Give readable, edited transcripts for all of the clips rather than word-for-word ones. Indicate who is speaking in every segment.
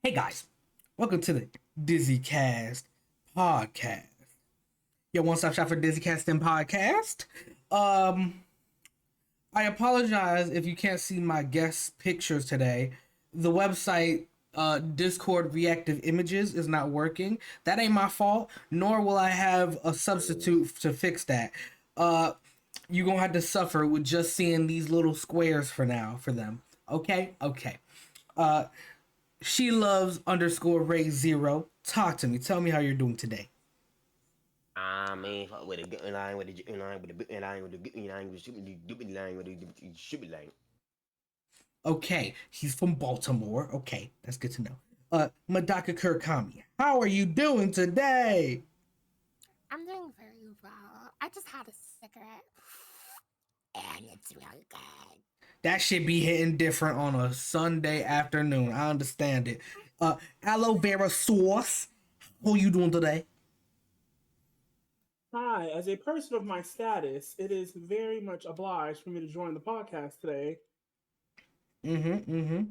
Speaker 1: Hey guys, welcome to the DizzyCast podcast. Your one-stop shop for DizzyCast and podcast. Um, I apologize if you can't see my guest pictures today. The website Discord Reactive Images is not working. That ain't my fault, nor will I have a substitute to fix that. Uh, you're gonna have to suffer with just seeing these little squares for now for them. Okay? Okay. Uh, She loves underscore Ray Zero. Talk to me. Tell me how you're doing today.
Speaker 2: I mean, fuck with the good line with the good line with the good line with the good line with the stupid line with the stupid line.
Speaker 1: Okay, he's from Baltimore. Okay, that's good to know. Madaka Kurkami, how are you doing today?
Speaker 3: I'm doing very well. I just had a cigarette, and it's really good.
Speaker 1: That should be hitting different on a Sunday afternoon. I understand it. Aloe vera sauce, how are you doing today?
Speaker 4: Hi, as a person of my status, it is very much obliged for me to join the podcast today.
Speaker 1: Mm-hmm.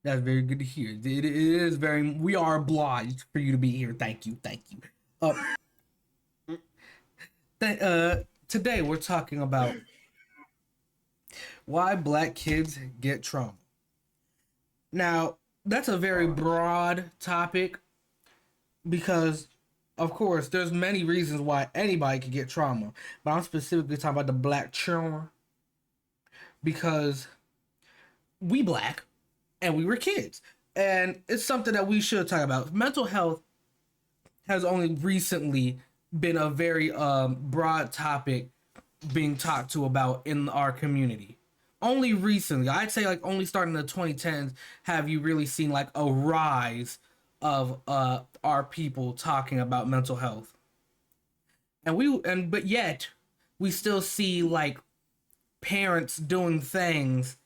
Speaker 1: That's very good to hear. It is very. We are obliged for you to be here. Thank you. Thank you. Uh, Today we're talking about why black kids get trauma. Now, that's a very broad topic because of course there's many reasons why anybody could get trauma, but I'm specifically talking about the black trauma because we black and we were kids. And it's something that we should talk about. Mental health has only recently been a very broad topic being talked to about in our community. Only recently, I'd say like only starting in the 2010s, have you really seen like a rise of our people talking about mental health. But yet we still see like parents doing things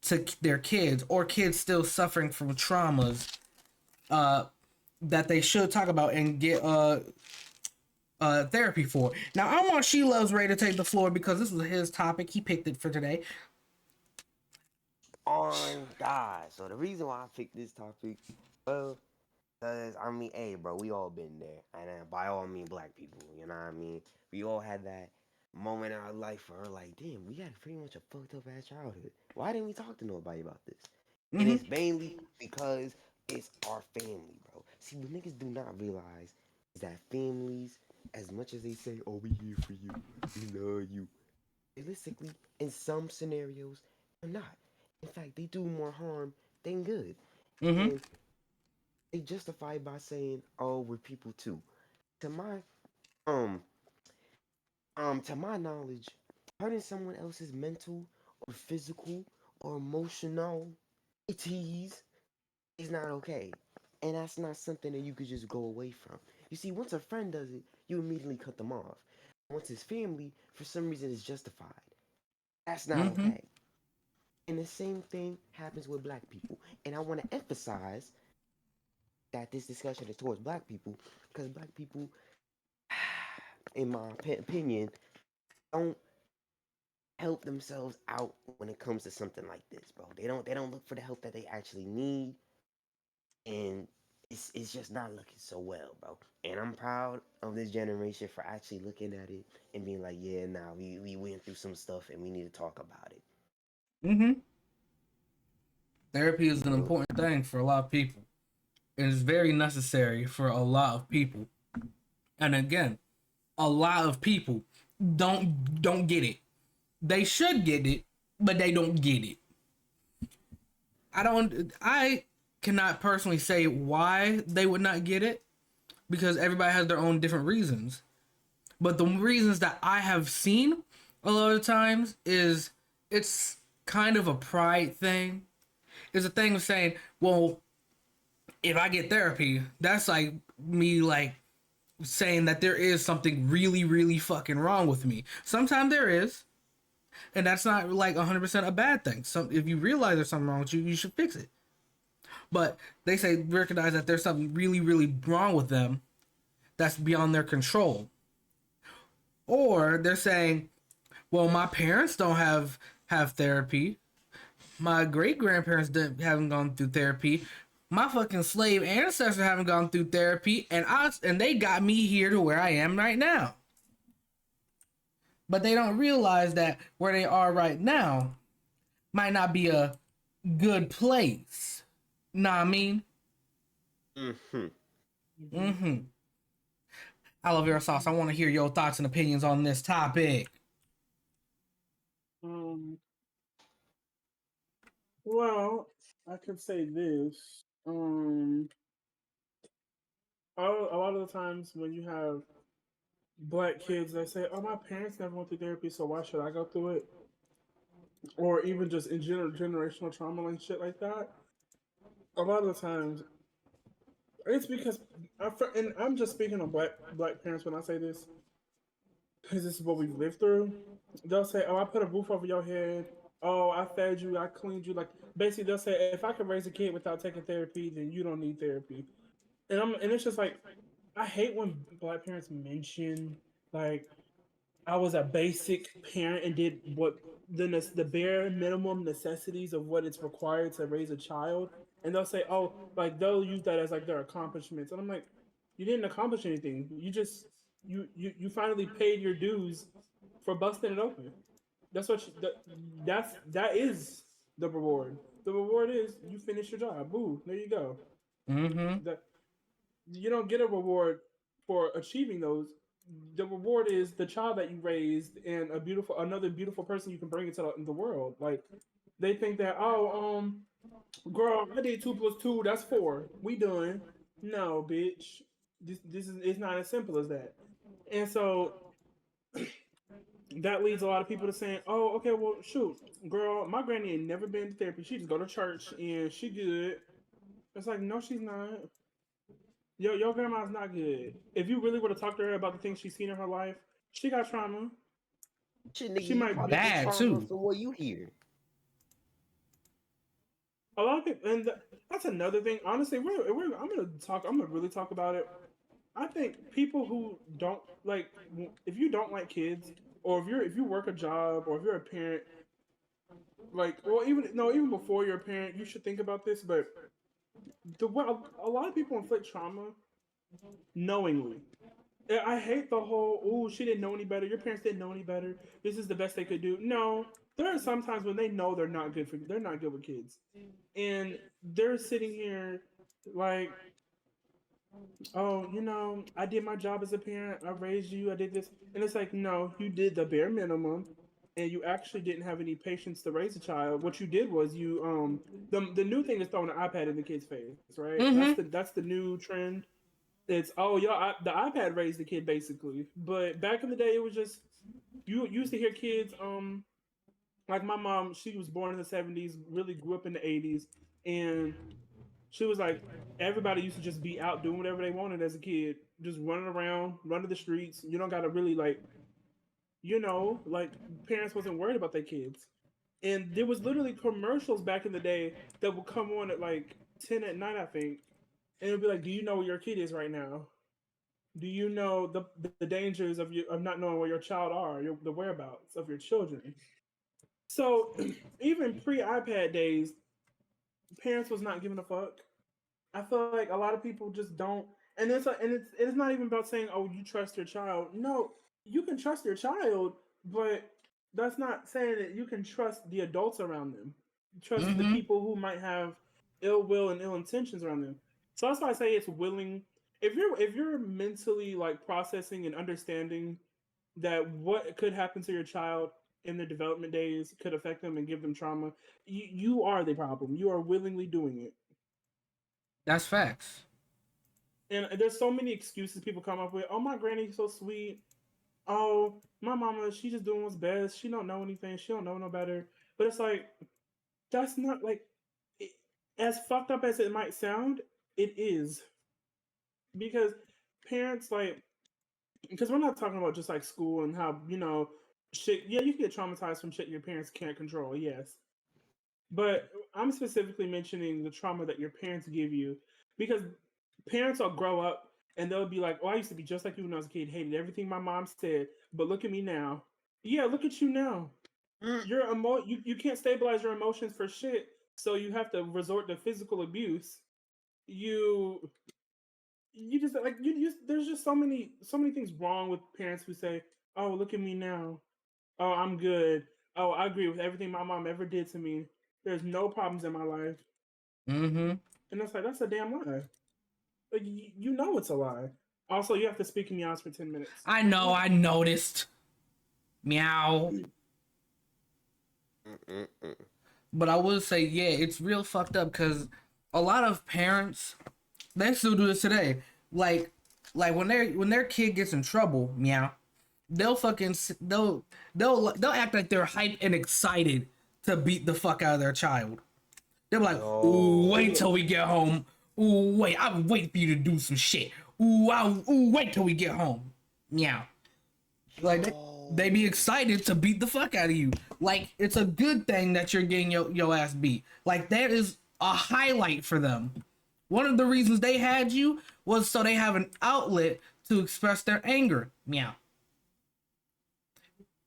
Speaker 1: to their kids or kids still suffering from traumas uh that they should talk about and get therapy for. Now I want She Loves Ray to take the floor because this was his topic. He picked it for today.
Speaker 2: On God. So the reason why I picked this topic, well, cause I mean, hey, bro, we all been there, and by all means, black people. You know what I mean? We all had that moment in our life where we're like, damn, we had pretty much a fucked up ass childhood. Why didn't we talk to nobody about this? And
Speaker 1: Mm-hmm.
Speaker 2: it's mainly because it's our family, bro. See, what niggas do not realize is that families, as much as they say, "Oh, we here for you, we love you," realistically, in some scenarios, they're not. In fact, they do more harm than good,
Speaker 1: Mm-hmm.
Speaker 2: and they justify it by saying, "Oh, we're people too." To my um to my knowledge, hurting someone else's mental or physical or emotional needs is not okay. And that's not something that you could just go away from. You see, once a friend does it, you immediately cut them off. Once his family, for some reason, is justified. That's not
Speaker 1: Mm-hmm.
Speaker 2: okay. And the same thing happens with black people. And I want to emphasize that this discussion is towards black people because black people, in my opinion, don't help themselves out when it comes to something like this, bro. They don't look for the help that they actually need, and it's just not looking so well, bro. And I'm proud of this generation for actually looking at it and being like, yeah, nah, we went through some stuff and we need to talk about it.
Speaker 1: Mm-hmm. Therapy is an
Speaker 2: So,
Speaker 1: important thing for a lot of people. It is very necessary for a lot of people. And again, a lot of people don't get it. They should get it, but they don't get it. I cannot personally say why they would not get it because everybody has their own different reasons. But the reasons that I have seen a lot of times is it's kind of a pride thing. It's a thing of saying, well, if I get therapy, that's like me like saying that there is something really, really fucking wrong with me. Sometimes there is, and that's not like 100% a bad thing. Some if you realize there's something wrong with you, you should fix it. But they say recognize that there's something really, really wrong with them that's beyond their control. Or they're saying, well, my parents don't have therapy. My great grandparents haven't gone through therapy. My fucking slave ancestors haven't gone through therapy, and they got me here to where I am right now. But they don't realize that where they are right now might not be a good place. Nah, I mean,
Speaker 2: Mm-hmm.
Speaker 1: mm-hmm. I love your sauce. I want to hear your thoughts and opinions on this topic.
Speaker 4: Um, well, I could say this. A lot of the times when you have black kids, they say, "Oh, my parents never went through therapy, so why should I go through it?" Or even just in generational trauma and shit like that. A lot of the times, it's because, and I'm just speaking of black parents when I say this, because this is what we've lived through. They'll say, "Oh, I put a roof over your head. Oh, I fed you. I cleaned you." Like basically, they'll say, "If I could raise a kid without taking therapy, then you don't need therapy." And it's just like I hate when black parents mention like I was a basic parent and did what the bare minimum necessities of what it's required to raise a child, and they'll say, "Oh, like they'll use that as like their accomplishments," and I'm like, "You didn't accomplish anything. You just you finally paid your dues for busting it open. That's what that is the reward. The reward is you finish your job. Boo, there you go.
Speaker 1: Mm-hmm.
Speaker 4: That you don't get a reward for achieving those. The reward is the child that you raised and another beautiful person you can bring into the world. Like they think that, oh, girl, I did 2 plus 2, that's 4. We done. No, bitch. This is it's not as simple as that. And so that leads a lot of people to saying, "Oh, okay, well, shoot, girl, my granny ain't never been to therapy. She just go to church and she good." It's like, no, she's not. Your grandma's not good. If you really were to talk to her about the things she's seen in her life, she got trauma.
Speaker 2: Shit, nigga,
Speaker 4: She
Speaker 2: you
Speaker 4: might
Speaker 2: probably
Speaker 4: be
Speaker 2: get
Speaker 1: Bad
Speaker 2: trauma
Speaker 1: too.
Speaker 2: from what you hear.
Speaker 4: a lot of people, and that's another thing. Honestly, I'm gonna talk. I'm gonna really talk about it. I think people who don't like, if you don't like kids, or if you work a job, or if you're a parent, like, well, even no, even before you're a parent, you should think about this. But the way a lot of people inflict trauma knowingly. I hate the whole, "Oh, she didn't know any better. Your parents didn't know any better. This is the best they could do." No, there are some times when they know they're not good with kids, and they're sitting here like, "Oh, I did my job as a parent. I raised you. I did this," and it's like, no, you did the bare minimum, and you actually didn't have any patience to raise a child. What you did was the new thing is throwing an iPad in the kid's face, right?
Speaker 1: Mm-hmm.
Speaker 4: That's the new trend. It's, oh, y'all, the iPad raised the kid basically. But back in the day, it was just you used to hear kids. Like my mom, she was born in the '70s, really grew up in the '80s, and she was like, everybody used to just be out doing whatever they wanted as a kid, just running around, running the streets. You don't got to really like parents wasn't worried about their kids. And there was literally commercials back in the day that would come on at like 10 at night, I think, and it would be like, "Do you know where your kid is right now? Do you know the dangers of not knowing where your child are, the whereabouts of your children?" So even pre iPad days, parents was not giving a fuck. I feel like a lot of people just don't, and it's not even about saying, "Oh, you trust your child." No, you can trust your child, but that's not saying that you can trust the adults around them. Trust the
Speaker 1: Mm-hmm.
Speaker 4: people who might have ill will and ill intentions around them. So that's why I say it's willing. If you're mentally like processing and understanding that what could happen to your child in their development days could affect them and give them trauma, you are the problem. You are willingly doing it.
Speaker 1: That's facts.
Speaker 4: And there's so many excuses people come up with. "Oh, my granny's so sweet. Oh, my mama, she just doing what's best. She don't know anything. She don't know no better." But it's like, that's not like it, as fucked up as it might sound. It is, because parents, like, because we're not talking about just like school and how shit. Yeah, you can get traumatized from shit your parents can't control. Yes, but I'm specifically mentioning the trauma that your parents give you, because parents will grow up and they'll be like, "Oh, I used to be just like you when I was a kid, hated everything my mom said, but look at me now." Yeah, look at you now.
Speaker 2: Mm.
Speaker 4: You can't stabilize your emotions for shit, so you have to resort to physical abuse you just like there's just so many things wrong with parents who say, "Oh, look at me now. Oh, I'm good. Oh, I agree with everything my mom ever did to me. There's no problems in my life."
Speaker 1: Mm-hmm.
Speaker 4: And it's like that's a damn lie. Like you know it's a lie. Also, you have to speak in meows for 10 minutes.
Speaker 1: I know. I noticed. Meow.
Speaker 2: Mm-mm-mm.
Speaker 1: But I would say, yeah, it's real fucked up because a lot of parents they still do this today. Like, like when their kid gets in trouble, meow, they'll fucking they'll act like they're hyped and excited to beat the fuck out of their child. They're like, ooh,
Speaker 2: Yo,
Speaker 1: wait till we get home. Ooh, wait, I'm waiting for you to do some shit. Ooh, wait till we get home. Meow. Like they
Speaker 2: yo.
Speaker 1: be excited to beat the fuck out of you. Like it's a good thing that you're getting your ass beat. Like that is a highlight for them. One of the reasons they had you was so they have an outlet to express their anger. Meow.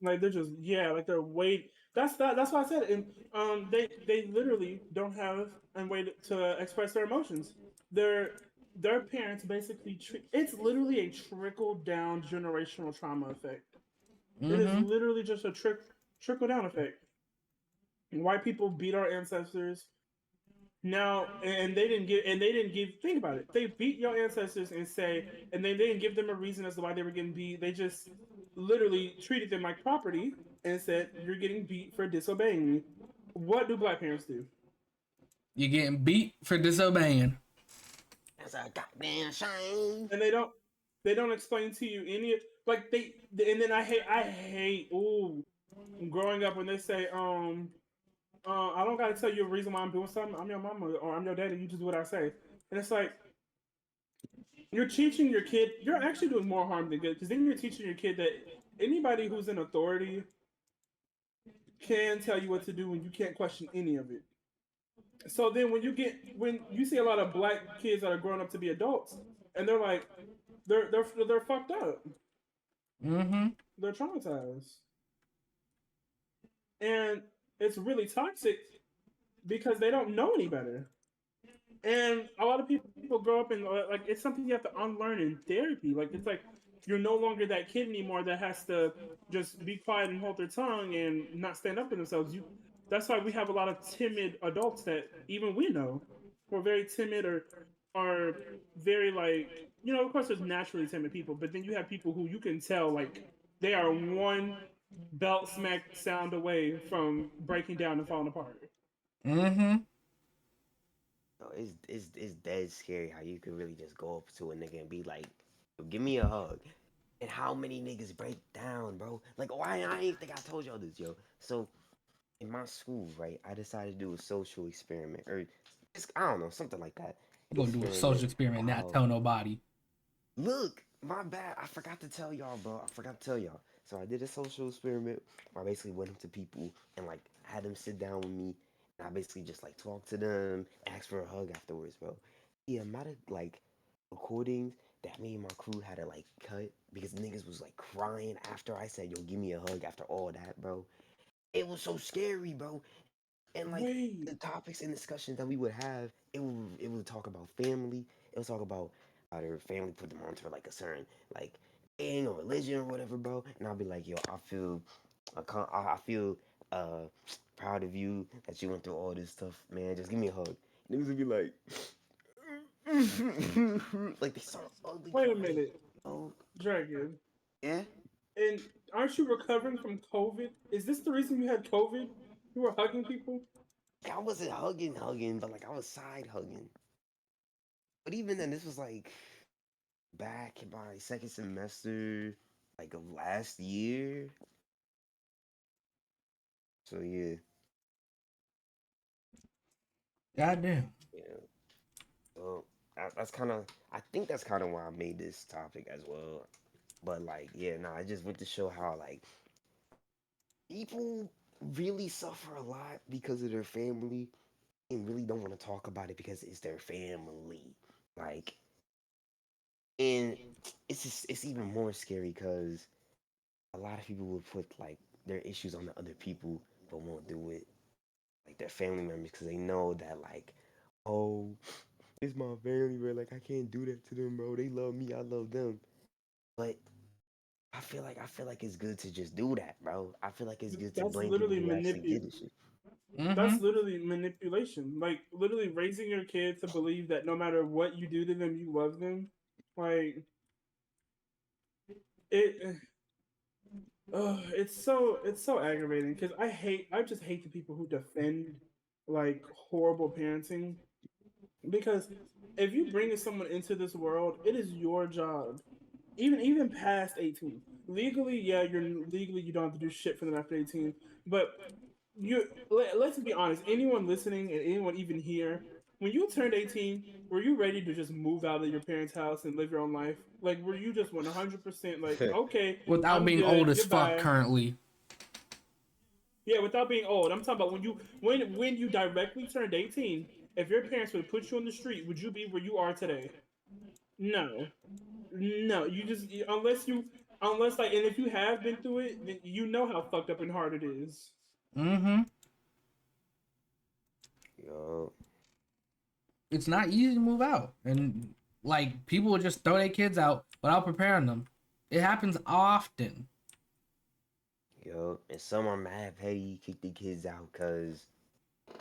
Speaker 4: Like they're just like they're wait. That's why I said it. And they literally don't have a way to express their emotions. Their their parents basically it's literally a trickle down generational trauma effect. It is
Speaker 1: Mm-hmm.
Speaker 4: literally just a trickle down effect. White people beat our ancestors. Now, and they didn't give. Think about it. They beat your ancestors and say, and they didn't give them a reason as to why they were getting beat. They just literally treated them like property and said, "You're getting beat for disobeying me." What do black parents do?
Speaker 1: You're getting beat for disobeying.
Speaker 2: That's a goddamn shame.
Speaker 4: And they don't explain to you any like and then I hate growing up when they say I don't gotta tell you a reason why I'm doing something. I'm your mama or I'm your daddy. You just do what I say. And it's like you're teaching your kid. You're actually doing more harm than good because then you're teaching your kid that anybody who's in authority can tell you what to do and you can't question any of it. So then when you see a lot of black kids that are growing up to be adults and they're like they're fucked up.
Speaker 1: Mm-hmm.
Speaker 4: They're traumatized. And it's really toxic because they don't know any better. And a lot of people grow up and like it's something you have to unlearn in therapy. Like it's like you're no longer that kid anymore that has to just be quiet and hold their tongue and not stand up for themselves. You That's why we have a lot of timid adults that even we know who are very timid or are very like of course there's naturally timid people, but then you have people who you can tell like they are one belt smack sound away from breaking down and falling apart.
Speaker 1: Mm-hmm.
Speaker 2: Yo, it's dead scary how you could really just go up to a nigga and be like, "Yo, give me a hug." And how many niggas break down, bro? Like, why I ain't think I told y'all this, yo. So in my school, right, I decided to do a social experiment, or I don't know, something like that.
Speaker 1: You gonna do a
Speaker 2: Experiment.
Speaker 1: social experiment, not
Speaker 2: Wow.
Speaker 1: tell nobody.
Speaker 2: Look, my bad. I forgot to tell y'all, bro. I forgot to tell y'all. So I did a social experiment where I basically went up to people and like had them sit down with me, and I basically just like talked to them, asked for a hug afterwards, bro. The amount of like recordings that me and my crew had to like cut because niggas was like crying after I said, "Yo, give me a hug," after all that, bro. It was so scary, bro. And like
Speaker 4: Wait,
Speaker 2: the topics and discussions that we would have, it would talk about family. It would talk about how their family put them onto like a certain like thing or religion or whatever, bro. And I'll be like, yo, I feel uh proud of you that you went through all this stuff, man. Just give me a hug. Niggas would be like, like they start ugly
Speaker 4: wait a
Speaker 2: crying.
Speaker 4: minute,
Speaker 2: Oh,
Speaker 4: Dragon.
Speaker 2: yeah.
Speaker 4: And aren't you recovering from COVID? Is this the reason you had COVID? You were hugging people?
Speaker 2: I wasn't hugging, but like I was side hugging. But even then, this was like back in my second semester, like of last year. So yeah,
Speaker 1: Goddamn.
Speaker 2: yeah. So that's kind of, I think that's kind of why I made this topic as well. But like, yeah, nah, I just went to show how like people really suffer a lot because of their family and really don't want to talk about it because it's their family. Like, and it's even more scary because a lot of people will put like their issues on the other people but won't do it like their family members because they know that like, oh, it's my family, bro. Like I can't do that to them, bro. They love me, I love them. But I feel like it's good to just do that, bro. I feel like it's good to
Speaker 4: That's
Speaker 2: blame people
Speaker 4: literally
Speaker 2: who actually get this shit.
Speaker 1: Mm-hmm.
Speaker 4: That's literally manipulation. Like literally raising your kid to believe that no matter what you do to them, you love them. Like it. It's so aggravating because I just hate the people who defend like horrible parenting because if you bring someone into this world, it is your job. Even past 18. Legally, yeah, you don't have to do shit for them after 18, but let's be honest, anyone listening and anyone even here, when you turned 18, were you ready to just move out of your parents' house and live your own life? Like were you just 100% like, okay,
Speaker 1: Without
Speaker 4: I'm
Speaker 1: being old
Speaker 4: good,
Speaker 1: as fuck
Speaker 4: goodbye?
Speaker 1: currently.
Speaker 4: Yeah, without being old. I'm talking about when you directly turned 18, if your parents would have put you on the street, would you be where you are today? No. No, you just unless like, and if you have been through it, then you know how fucked up and hard it is.
Speaker 1: Mm-hmm.
Speaker 2: Yo,
Speaker 1: It's not easy to move out, and like people will just throw their kids out without preparing them. It happens often.
Speaker 2: yo, and some are mad petty, kick the kids out because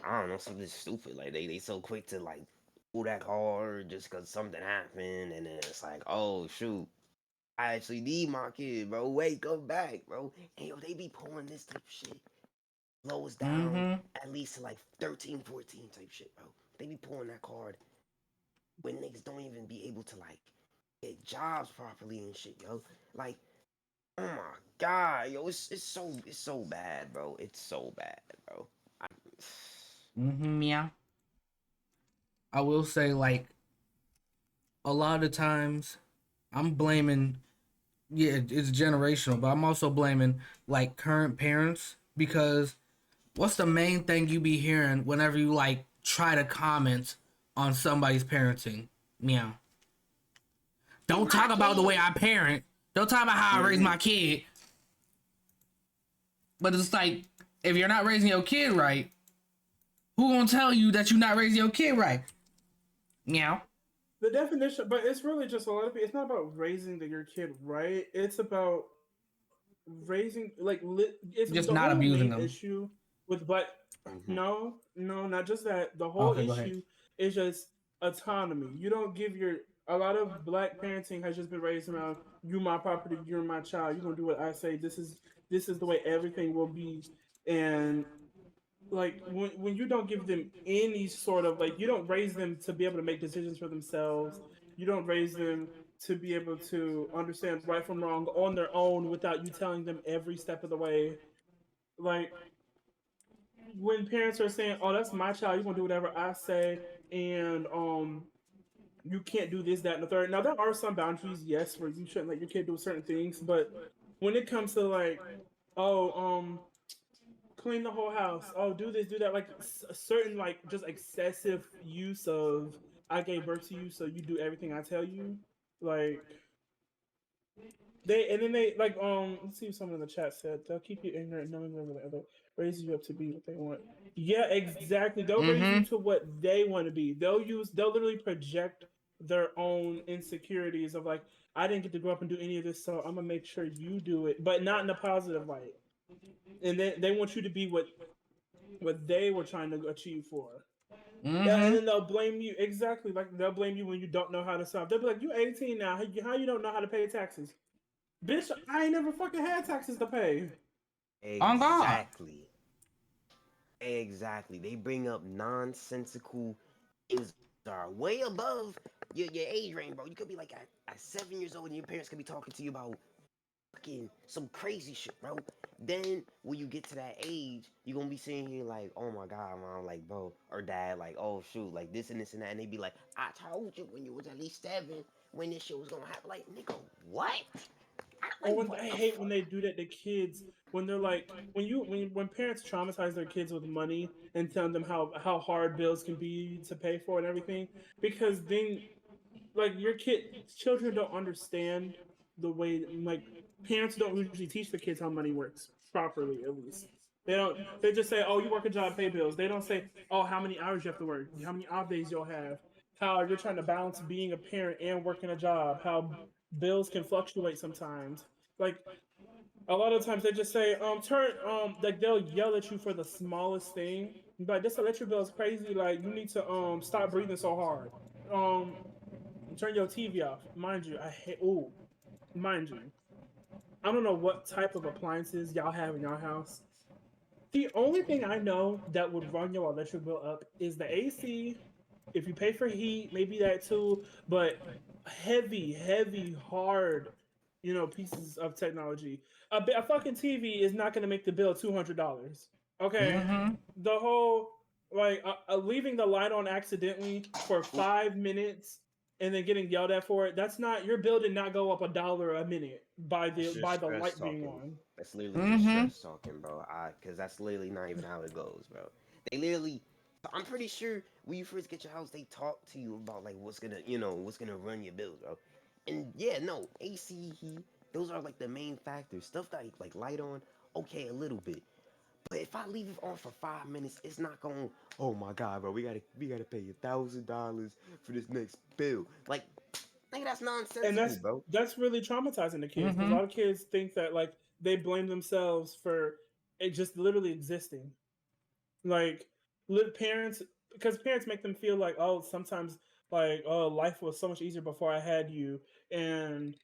Speaker 2: I don't know, something stupid. Like they so quick to like pull that card just because something happened, and then it's like, oh shoot, I actually need my kid, bro. Wait, come back, bro. And yo, they be pulling this type of shit. Low us down
Speaker 1: Mm-hmm.
Speaker 2: at least to like 13, 14 type shit, bro. They be pulling that card when niggas don't even be able to like get jobs properly and shit, yo. Like, oh my god, yo, it's so bad, bro. It's so bad, bro. I,
Speaker 1: Mm-hmm. Yeah. I will say, like, a lot of times I'm blaming, yeah, it's generational, but I'm also blaming like current parents because what's the main thing you be hearing whenever you like try to comment on somebody's parenting? Meow.
Speaker 2: Raise
Speaker 1: Don't
Speaker 2: my
Speaker 1: talk about the way
Speaker 2: kid.
Speaker 1: I parent. Don't talk about how I raise
Speaker 2: Mm-hmm.
Speaker 1: my kid. But it's like, if you're not raising your kid right, who gonna tell you that you're not raising your kid right? Meow.
Speaker 4: The definition, but it's really just a lot of. It's not about raising your kid right. It's about raising it's
Speaker 1: Just
Speaker 4: the
Speaker 1: not
Speaker 4: whole
Speaker 1: abusing
Speaker 4: main
Speaker 1: them.
Speaker 4: issue with black.
Speaker 2: Mm-hmm.
Speaker 4: No, no, not just that. The whole
Speaker 1: Okay, go ahead.
Speaker 4: issue is just autonomy. You don't give your A lot of black parenting has just been raised around you my property, you're my child. You're gonna do what I say. This is the way everything will be. And like when you don't give them any sort of like, you don't raise them to be able to make decisions for themselves. You don't raise them to be able to understand right from wrong on their own without you telling them every step of the way. Like when parents are saying, oh, that's my child, you're gonna do whatever I say, and you can't do this, that, and the third. Now there are some boundaries, yes, where you shouldn't let your kid do certain things, but when it comes to like, oh, clean the whole house. Oh, do this, do that. Like certain, like just excessive use of I gave birth to you, so you do everything I tell you. Like and then they like let's see what someone in the chat said. They'll keep you ignorant, knowing whatever the other raises you up to be what they want. Yeah, exactly. They'll raise you
Speaker 1: Mm-hmm.
Speaker 4: to what they want to be. They'll literally project their own insecurities of like, I didn't get to grow up and do any of this, so I'm gonna make sure you do it, but not in a positive light. And they want you to be what they were trying to achieve for. Yeah, and
Speaker 1: Mm-hmm.
Speaker 4: then they'll blame you exactly like they'll blame you when you don't know how to solve. They'll be like, "You 18 now? How you don't know how to pay taxes, bitch? I ain't never fucking had taxes to pay."
Speaker 1: On God.
Speaker 2: Exactly. Exactly. They bring up nonsensical is are way above your age range, bro. You could be like at 7 years old and your parents could be talking to you about fucking some crazy shit, bro. Then when you get to that age, you're gonna be sitting here like, oh my god, mom, like bro, or dad, like, oh shoot, like this and this and that, and they be like, I told you when you was at least 7 when this shit was gonna happen. Like, nigga, what? I
Speaker 4: Or
Speaker 2: like
Speaker 4: when
Speaker 2: what
Speaker 4: I
Speaker 2: the
Speaker 4: hate when
Speaker 2: fuck?
Speaker 4: they do that to kids when they're like when parents traumatize their kids with money and tell them how hard bills can be to pay for and everything, because then like children don't understand the way, like parents don't usually teach the kids how money works properly, at least they just say, oh, you work a job, pay bills. They don't say, oh, how many hours you have to work, how many off days you'll have. how you're trying to balance being a parent and working a job, how bills can fluctuate sometimes. Like a lot of times they just say, turn like they'll yell at you for the smallest thing. Like this electric bill is crazy, like you need to stop breathing so hard. Um Turn your TV off. Mind you, I hate mind you. I don't know what type of appliances y'all have in your house. The only thing I know that would run your electric bill up is the AC. If you pay for heat, maybe that too. But heavy, hard, pieces of technology. A fucking TV is not going to make the bill $200. Okay,
Speaker 1: Mm-hmm.
Speaker 4: the whole leaving the light on accidentally for 5 minutes and then getting yelled at for it. That's not your bill did not go up $1 a minute by
Speaker 2: That's
Speaker 4: the
Speaker 2: just
Speaker 4: by the
Speaker 2: stress
Speaker 4: light being
Speaker 2: talking.
Speaker 4: on.
Speaker 2: That's literally just
Speaker 1: Mm-hmm.
Speaker 2: stress talking, bro. Cause that's literally not even how it goes, bro. They literally, I'm pretty sure when you first get your house, they talk to you about like what's gonna run your bills, bro. And yeah, no, AC, heat, those are like the main factors. Stuff that like light on, okay, a little bit. But if I leave it on for 5 minutes, it's not going. Oh my god, bro, we gotta pay $1,000 for this next bill. Like, nigga, that's
Speaker 4: And
Speaker 2: nonsensical,
Speaker 4: that's
Speaker 2: bro.
Speaker 4: that's really traumatizing to kids because a
Speaker 1: Mm-hmm.
Speaker 4: lot of kids think that like they blame themselves for it just literally existing. Like parents, because parents make them feel like, oh, sometimes like, oh, life was so much easier before I had you. And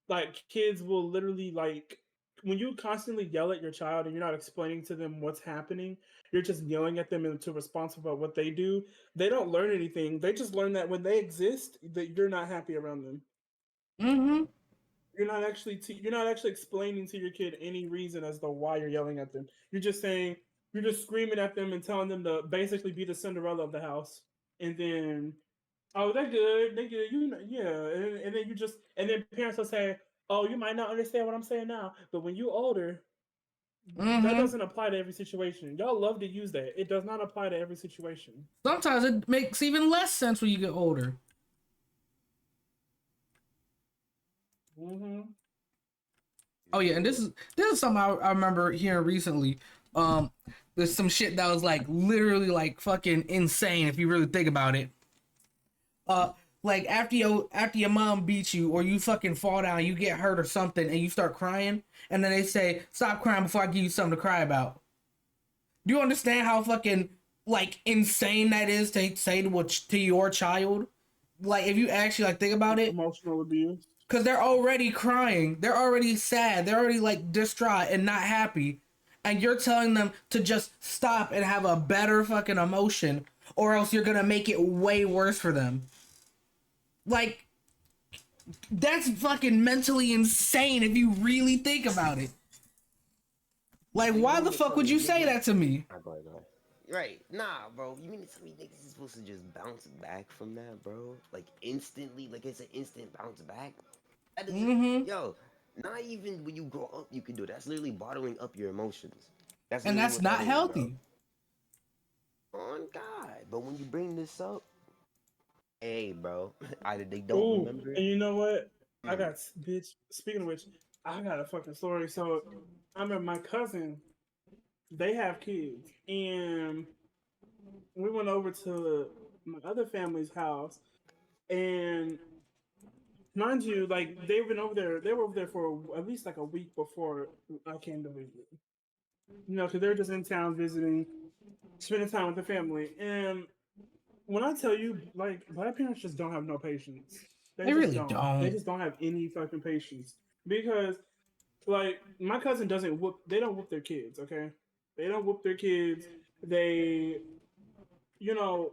Speaker 4: like kids will literally like when you constantly yell at your child and you're not explaining to them what's happening, you're just yelling at them and to responsible about what they do. They don't learn anything. They just learn that when they exist, that you're not happy around them.
Speaker 1: Mm-hmm.
Speaker 4: You're not actually explaining to your kid any reason as to why you're yelling at them. You're just screaming at them and telling them to basically be the Cinderella of the house. And then, oh, they're good, yeah. And then and then parents will say, oh, you might not understand what I'm saying now, but when you older, that
Speaker 1: Mm-hmm.
Speaker 4: doesn't apply to every situation. Y'all love to use that. It does not apply to every situation.
Speaker 1: Sometimes it makes even less sense when you get older.
Speaker 4: Hmm.
Speaker 1: Oh yeah, and this is something I remember hearing recently. Um, there's some shit that was like literally like fucking insane if you really think about it. Uh, like after your mom beats you or you fucking fall down, you get hurt or something, and you start crying, and then they say stop crying before I give you something to cry about. Do you understand how fucking like insane that is to say to your child? Like if you actually like think about it,
Speaker 4: Emotional abuse.
Speaker 1: because they're already crying, they're already sad, they're already like distraught and not happy, and you're telling them to just stop and have a better fucking emotion, or else you're gonna make it way worse for them. Like that's fucking mentally insane if you really think about it. Like,
Speaker 2: So you
Speaker 1: why
Speaker 2: mean
Speaker 1: the
Speaker 2: to
Speaker 1: fuck
Speaker 2: tell
Speaker 1: would
Speaker 2: me
Speaker 1: you say
Speaker 2: niggas?
Speaker 1: that to me?
Speaker 2: Go ahead. Right, nah, bro. You mean to tell me niggas is supposed to just bounce back from that, bro? Like instantly, like it's an instant bounce back. That is,
Speaker 1: Mm-hmm.
Speaker 2: yo. Not even when you grow up, you can do that. That's literally bottling up your emotions. That's
Speaker 1: And
Speaker 2: literally
Speaker 1: that's
Speaker 2: what that
Speaker 1: not
Speaker 2: is, bro.
Speaker 1: healthy.
Speaker 2: On God, but when you bring this up, hey, bro, either they don't
Speaker 4: Ooh,
Speaker 2: remember it.
Speaker 4: and you know what?
Speaker 2: Mm,
Speaker 4: Bitch. Speaking of which, I got a fucking story. So I remember my cousin. They have kids, and we went over to my other family's house, and mind you, like they've been over there. They were over there for at least like a week before I came to visit. Because they're just in town visiting, spending time with the family. And when I tell you, like, black parents just don't have no patience. They
Speaker 1: They
Speaker 4: just
Speaker 1: really
Speaker 4: don't. They
Speaker 1: don't.
Speaker 4: just don't have any fucking patience because, like, my cousin doesn't whoop. They don't whoop their kids. Okay, they don't whoop their kids. They you know,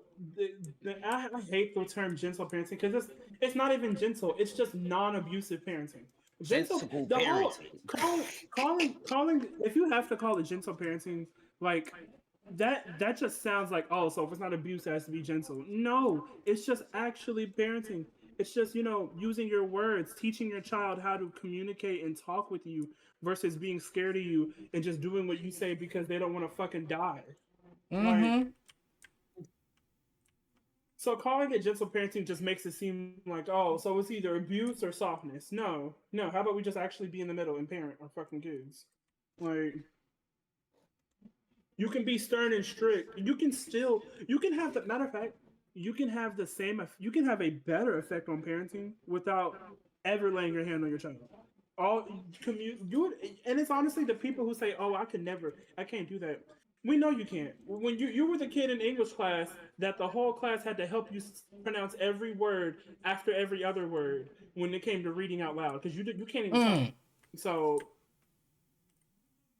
Speaker 4: I hate the term gentle parenting because it's not even gentle. It's just non-abusive parenting. Gentle,
Speaker 2: sensible
Speaker 4: the whole
Speaker 2: parenting.
Speaker 4: calling. If you have to call it gentle parenting, like that just sounds like, oh, so if it's not abuse, it has to be gentle. No, it's just actually parenting. It's just using your words, teaching your child how to communicate and talk with you versus being scared of you and just doing what you say because they don't want to fucking die. Like,
Speaker 1: Mm-hmm.
Speaker 4: so calling it gentle parenting just makes it seem like, oh, so it's either abuse or softness. No, no. How about we just actually be in the middle and parent our fucking kids? Like, you can be stern and strict. You can have the matter of fact. you can have the same, you can have a better effect on parenting without ever laying your hand on your child. All and it's honestly the people who say, "Oh, I can't do that." We know you can't. When you were the kid in English class that the whole class had to help you pronounce every word after every other word when it came to reading out loud because you can't even talk.
Speaker 1: Mm.
Speaker 4: So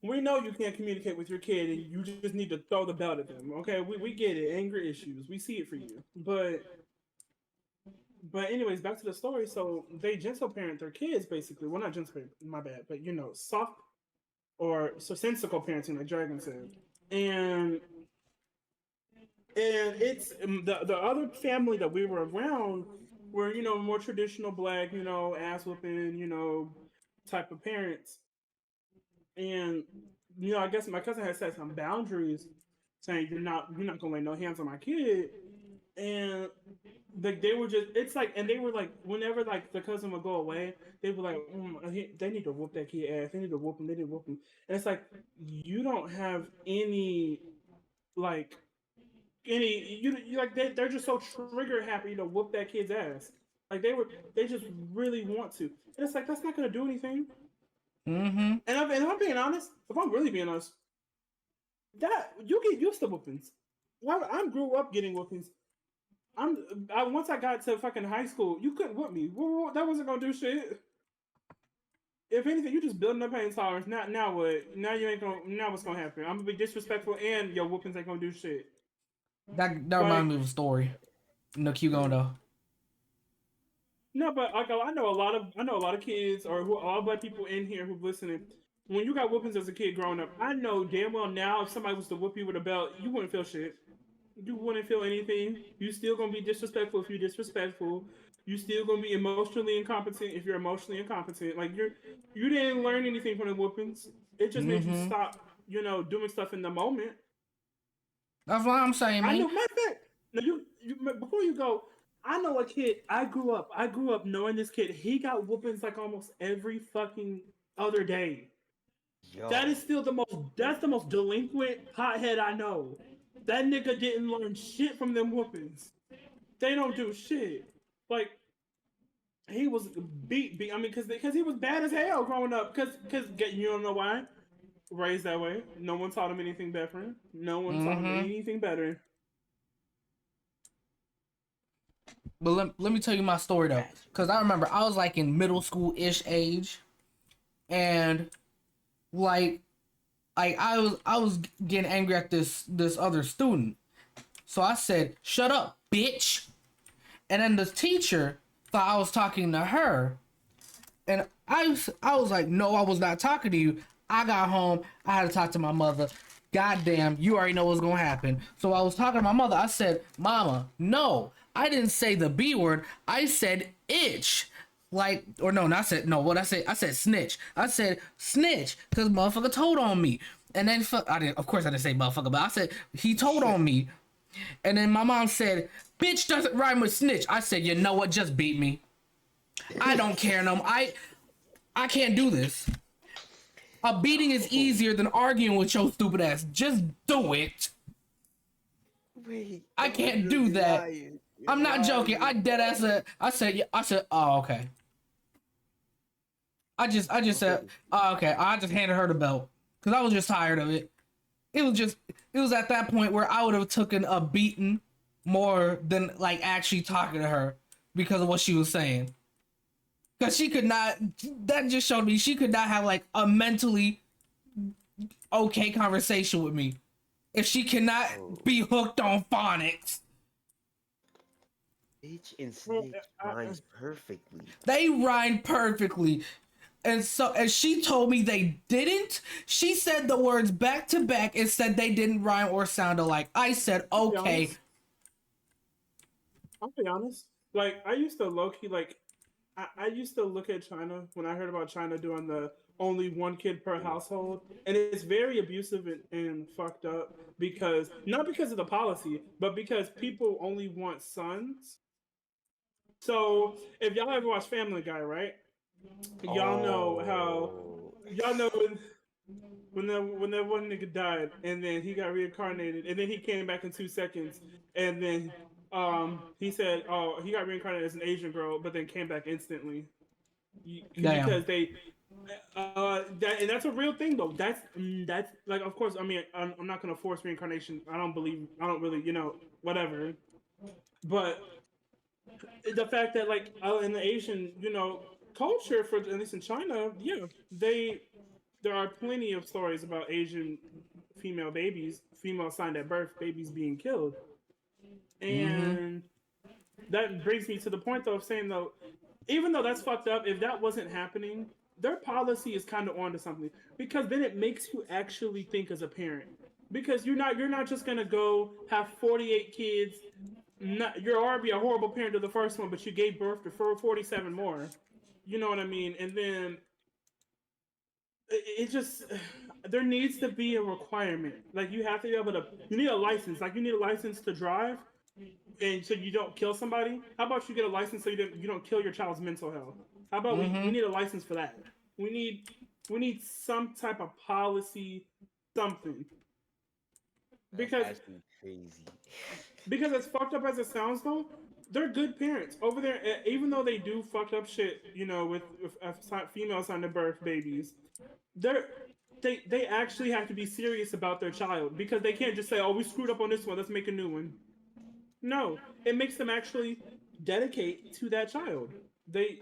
Speaker 4: we know you can't communicate with your kid and you just need to throw the belt at them. Okay, we get it. Anger issues. We see it for you. But anyways, back to the story. So they gentle parent their kids basically. Well, not gentle parent, my bad, but soft or so sensical parenting, like Dragon said. And it's the other family that we were around were more traditional black, ass whooping, type of parents. And I guess my cousin had set some boundaries, saying you're not gonna lay no hands on my kid. And like they were just, it's like, and they were like, whenever like the cousin would go away, they were like, they need to whoop that kid ass. They need to whoop him. They need to whoop him. And it's like you don't have any like you like they're just so trigger happy to whoop that kid's ass. Like they just really want to. And it's like that's not gonna do anything.
Speaker 1: Mm-hmm.
Speaker 4: And if I'm being honest, if I'm really being honest, that you get used to whoopings. I grew up getting whoopings. Once I got to fucking high school, you couldn't whoop me. That wasn't gonna do shit. If anything, you just building up pain tolerance. Now what? Now you ain't gonna. Now what's gonna happen? I'm gonna be disrespectful, and your whoopings ain't gonna do shit.
Speaker 1: That
Speaker 4: Like
Speaker 1: reminds me of a story. No, keep going though.
Speaker 4: no, but like I know a lot of kids or all black people in here who've listening. When you got whoopings as a kid growing up, I know damn well now if somebody was to whoop you with a belt, you wouldn't feel shit. You wouldn't feel anything. You still gonna be disrespectful if you're disrespectful. You still gonna be emotionally incompetent if you're emotionally incompetent. Like you didn't learn anything from the whoopings. It just made you
Speaker 1: Mm-hmm.
Speaker 4: stop, doing stuff in the moment.
Speaker 1: That's what I'm saying,
Speaker 4: I
Speaker 1: man.
Speaker 4: know. Matter of fact, now you before you go, I know a kid. I grew up knowing this kid. He got whoopings like almost every fucking other day. That is
Speaker 2: Yo,
Speaker 4: still the most. That's the most delinquent hothead I know. That nigga didn't learn shit from them whoopings. They don't do shit. Like he was beat. I mean, because he was bad as hell growing up. Because you don't know why. Raised that way. No one taught him anything better. No one taught him
Speaker 1: Mm-hmm.
Speaker 4: anything better.
Speaker 1: But let me tell you my story though,
Speaker 2: tragic.
Speaker 1: because I remember I was like in middle school ish age, and like I was getting angry at this other student, so I said, "Shut up, bitch!" And then the teacher thought I was talking to her, and I was like, "No, I was not talking to you." I got home, I had to talk to my mother. Goddamn, you already know what's gonna happen. So I was talking to my mother. I said, "Mama, no, I didn't say the B word. I said itch." Like, or no, not said no. What I said? I said snitch. I said snitch because motherfucker told on me. And then I didn't. Of course, I didn't say motherfucker, but I said he told on me. And then my mom said, "Bitch doesn't rhyme with snitch." I said, "You know what? Just beat me. I don't care no. I can't do this. A beating is
Speaker 2: Oh,
Speaker 1: easier than arguing with your stupid ass. Just do it.
Speaker 2: wait,
Speaker 1: I
Speaker 2: no,
Speaker 1: can't do
Speaker 2: you're
Speaker 1: that."
Speaker 2: lying. You're
Speaker 1: I'm not joking. I
Speaker 2: lying.
Speaker 1: dead ass said. I said. Oh, okay. I just said.
Speaker 2: Oh,
Speaker 1: Oh, okay. I just handed her the belt because I was just tired of it. It was at that point where I would have taken a beating more than like actually talking to her because of what she was saying. Because she could not. That just showed me she could not have like a mentally okay conversation with me if she cannot
Speaker 2: oh,
Speaker 1: be hooked on phonics.
Speaker 2: bitch and
Speaker 4: Well,
Speaker 2: snitch rhymes perfectly.
Speaker 1: They rhyme perfectly. And so, as she told me they didn't, she said the words back to back and said they didn't rhyme or sound alike. I said,
Speaker 4: I'll be
Speaker 1: okay.
Speaker 4: honest. I'll be honest. Like I used to low key like I used to look at China when I heard about China doing the only one kid per household, and it's very abusive and fucked up because not because of the policy, but because people only want sons. So if y'all ever watch Family Guy, right? Y'all know how
Speaker 2: Oh,
Speaker 4: y'all know when that one nigga died and then he got reincarnated and then he came back in 2 seconds and then He said, oh, he got reincarnated as an Asian girl, but then came back instantly.
Speaker 1: Damn.
Speaker 4: Because they that and that's a real thing though. That's like, of course, I mean, I'm not gonna force reincarnation. I don't really, whatever. But the fact that like in the Asian, culture, for at least in China, yeah, there are plenty of stories about Asian female assigned at birth, babies being killed.
Speaker 1: Mm-hmm.
Speaker 4: And that brings me to the point though of saying though, even though that's fucked up, if that wasn't happening, their policy is kind of onto something, because then it makes you actually think as a parent, because you're not just gonna go have 48 kids. You're already a horrible parent to the first one, but you gave birth to 47 more. You know what I mean? And then it just there needs to be a requirement. Like, you have to be able to. You need a license. Like, you need a license to drive, and so you don't kill somebody. How about you get a license so you don't kill your child's mental health? How about we
Speaker 1: Mm-hmm.
Speaker 4: need a license for that? We need some type of policy, something.
Speaker 2: That's
Speaker 4: Because
Speaker 2: actually crazy.
Speaker 4: as fucked up as it sounds though, they're good parents over there. Even though they do fucked up shit, with females on the birth babies, they're they actually have to be serious about their child, because they can't just say, "Oh, we screwed up on this one. Let's make a new one." No, it makes them actually dedicate to that child. They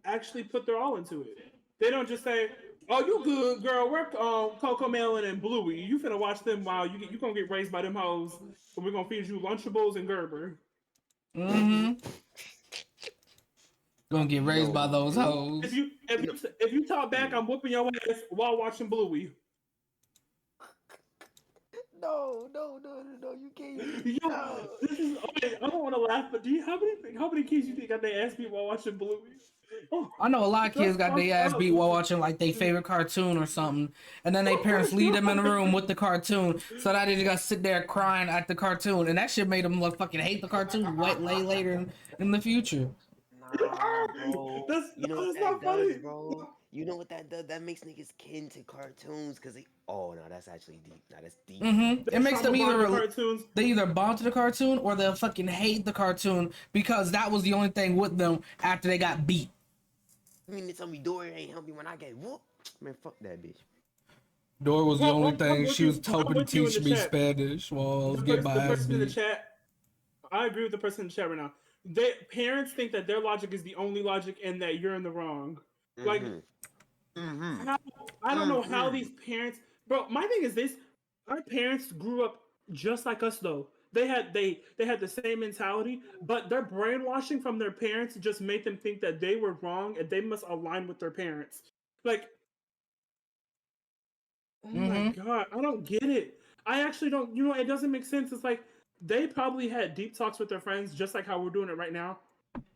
Speaker 4: actually put their all into it. They don't just say, "Oh, you good, girl. We're Coco Melon and Bluey. You finna watch them while you gonna get raised by them hoes. And we're gonna feed you Lunchables and Gerber."
Speaker 1: Mm-hmm. Gonna get raised by
Speaker 2: No,
Speaker 1: those
Speaker 2: you
Speaker 4: If
Speaker 1: hoes.
Speaker 4: you if
Speaker 2: you know.
Speaker 4: you if you talk back,
Speaker 2: mm,
Speaker 4: I'm whooping your ass while watching Bluey.
Speaker 2: no, you can't.
Speaker 4: Yo,
Speaker 2: No.
Speaker 4: this is okay. I don't want to laugh, but do you how many kids you think got their ass beat while watching Bluey? Oh,
Speaker 1: I know a lot of kids
Speaker 4: that's
Speaker 1: got their
Speaker 4: fucked
Speaker 1: ass
Speaker 4: up.
Speaker 1: beat while watching like their favorite cartoon or something, and then their parents leave them in the room with the cartoon, so that they just gotta sit there crying at the cartoon, and that shit made them like fucking hate the cartoon later in the future.
Speaker 2: Nah, bro.
Speaker 4: That's
Speaker 2: You know what
Speaker 4: that's
Speaker 2: that
Speaker 4: not
Speaker 2: does,
Speaker 4: funny.
Speaker 2: bro? You know what that does? That makes niggas kin to cartoons, cause they. Oh no, that's actually deep. Nah, that's deep.
Speaker 1: Mm-hmm. It
Speaker 4: They
Speaker 1: makes them
Speaker 4: trauma bond the
Speaker 1: either
Speaker 4: cartoons.
Speaker 1: they either bond to the cartoon or they'll fucking hate the cartoon because that was the only thing with them after they got beat.
Speaker 2: I mean, they tell me Dory ain't help me when I get whooped. Man, fuck that bitch.
Speaker 1: Dora was the
Speaker 4: Well,
Speaker 1: only
Speaker 4: I'm
Speaker 1: thing
Speaker 4: with
Speaker 1: she was
Speaker 4: you. I'm
Speaker 1: hoping to
Speaker 4: with you in
Speaker 1: teach
Speaker 4: the
Speaker 1: me
Speaker 4: chat.
Speaker 1: Spanish while I was getting my
Speaker 4: The
Speaker 1: ass
Speaker 4: person in the
Speaker 1: beat.
Speaker 4: chat. I agree with the person in the chat right now. Parents think that their logic is the only logic and that you're in the wrong. Like,
Speaker 2: Mm-hmm. Mm-hmm.
Speaker 4: how, I don't know how
Speaker 2: Mm-hmm.
Speaker 4: these parents, bro. My thing is this: our parents grew up just like us, though. They had the same mentality, but their brainwashing from their parents just made them think that they were wrong and they must align with their parents. Like, oh my
Speaker 1: Mm-hmm.
Speaker 4: god, I don't get it. I actually don't. It doesn't make sense. It's like they probably had deep talks with their friends, just like how we're doing it right now.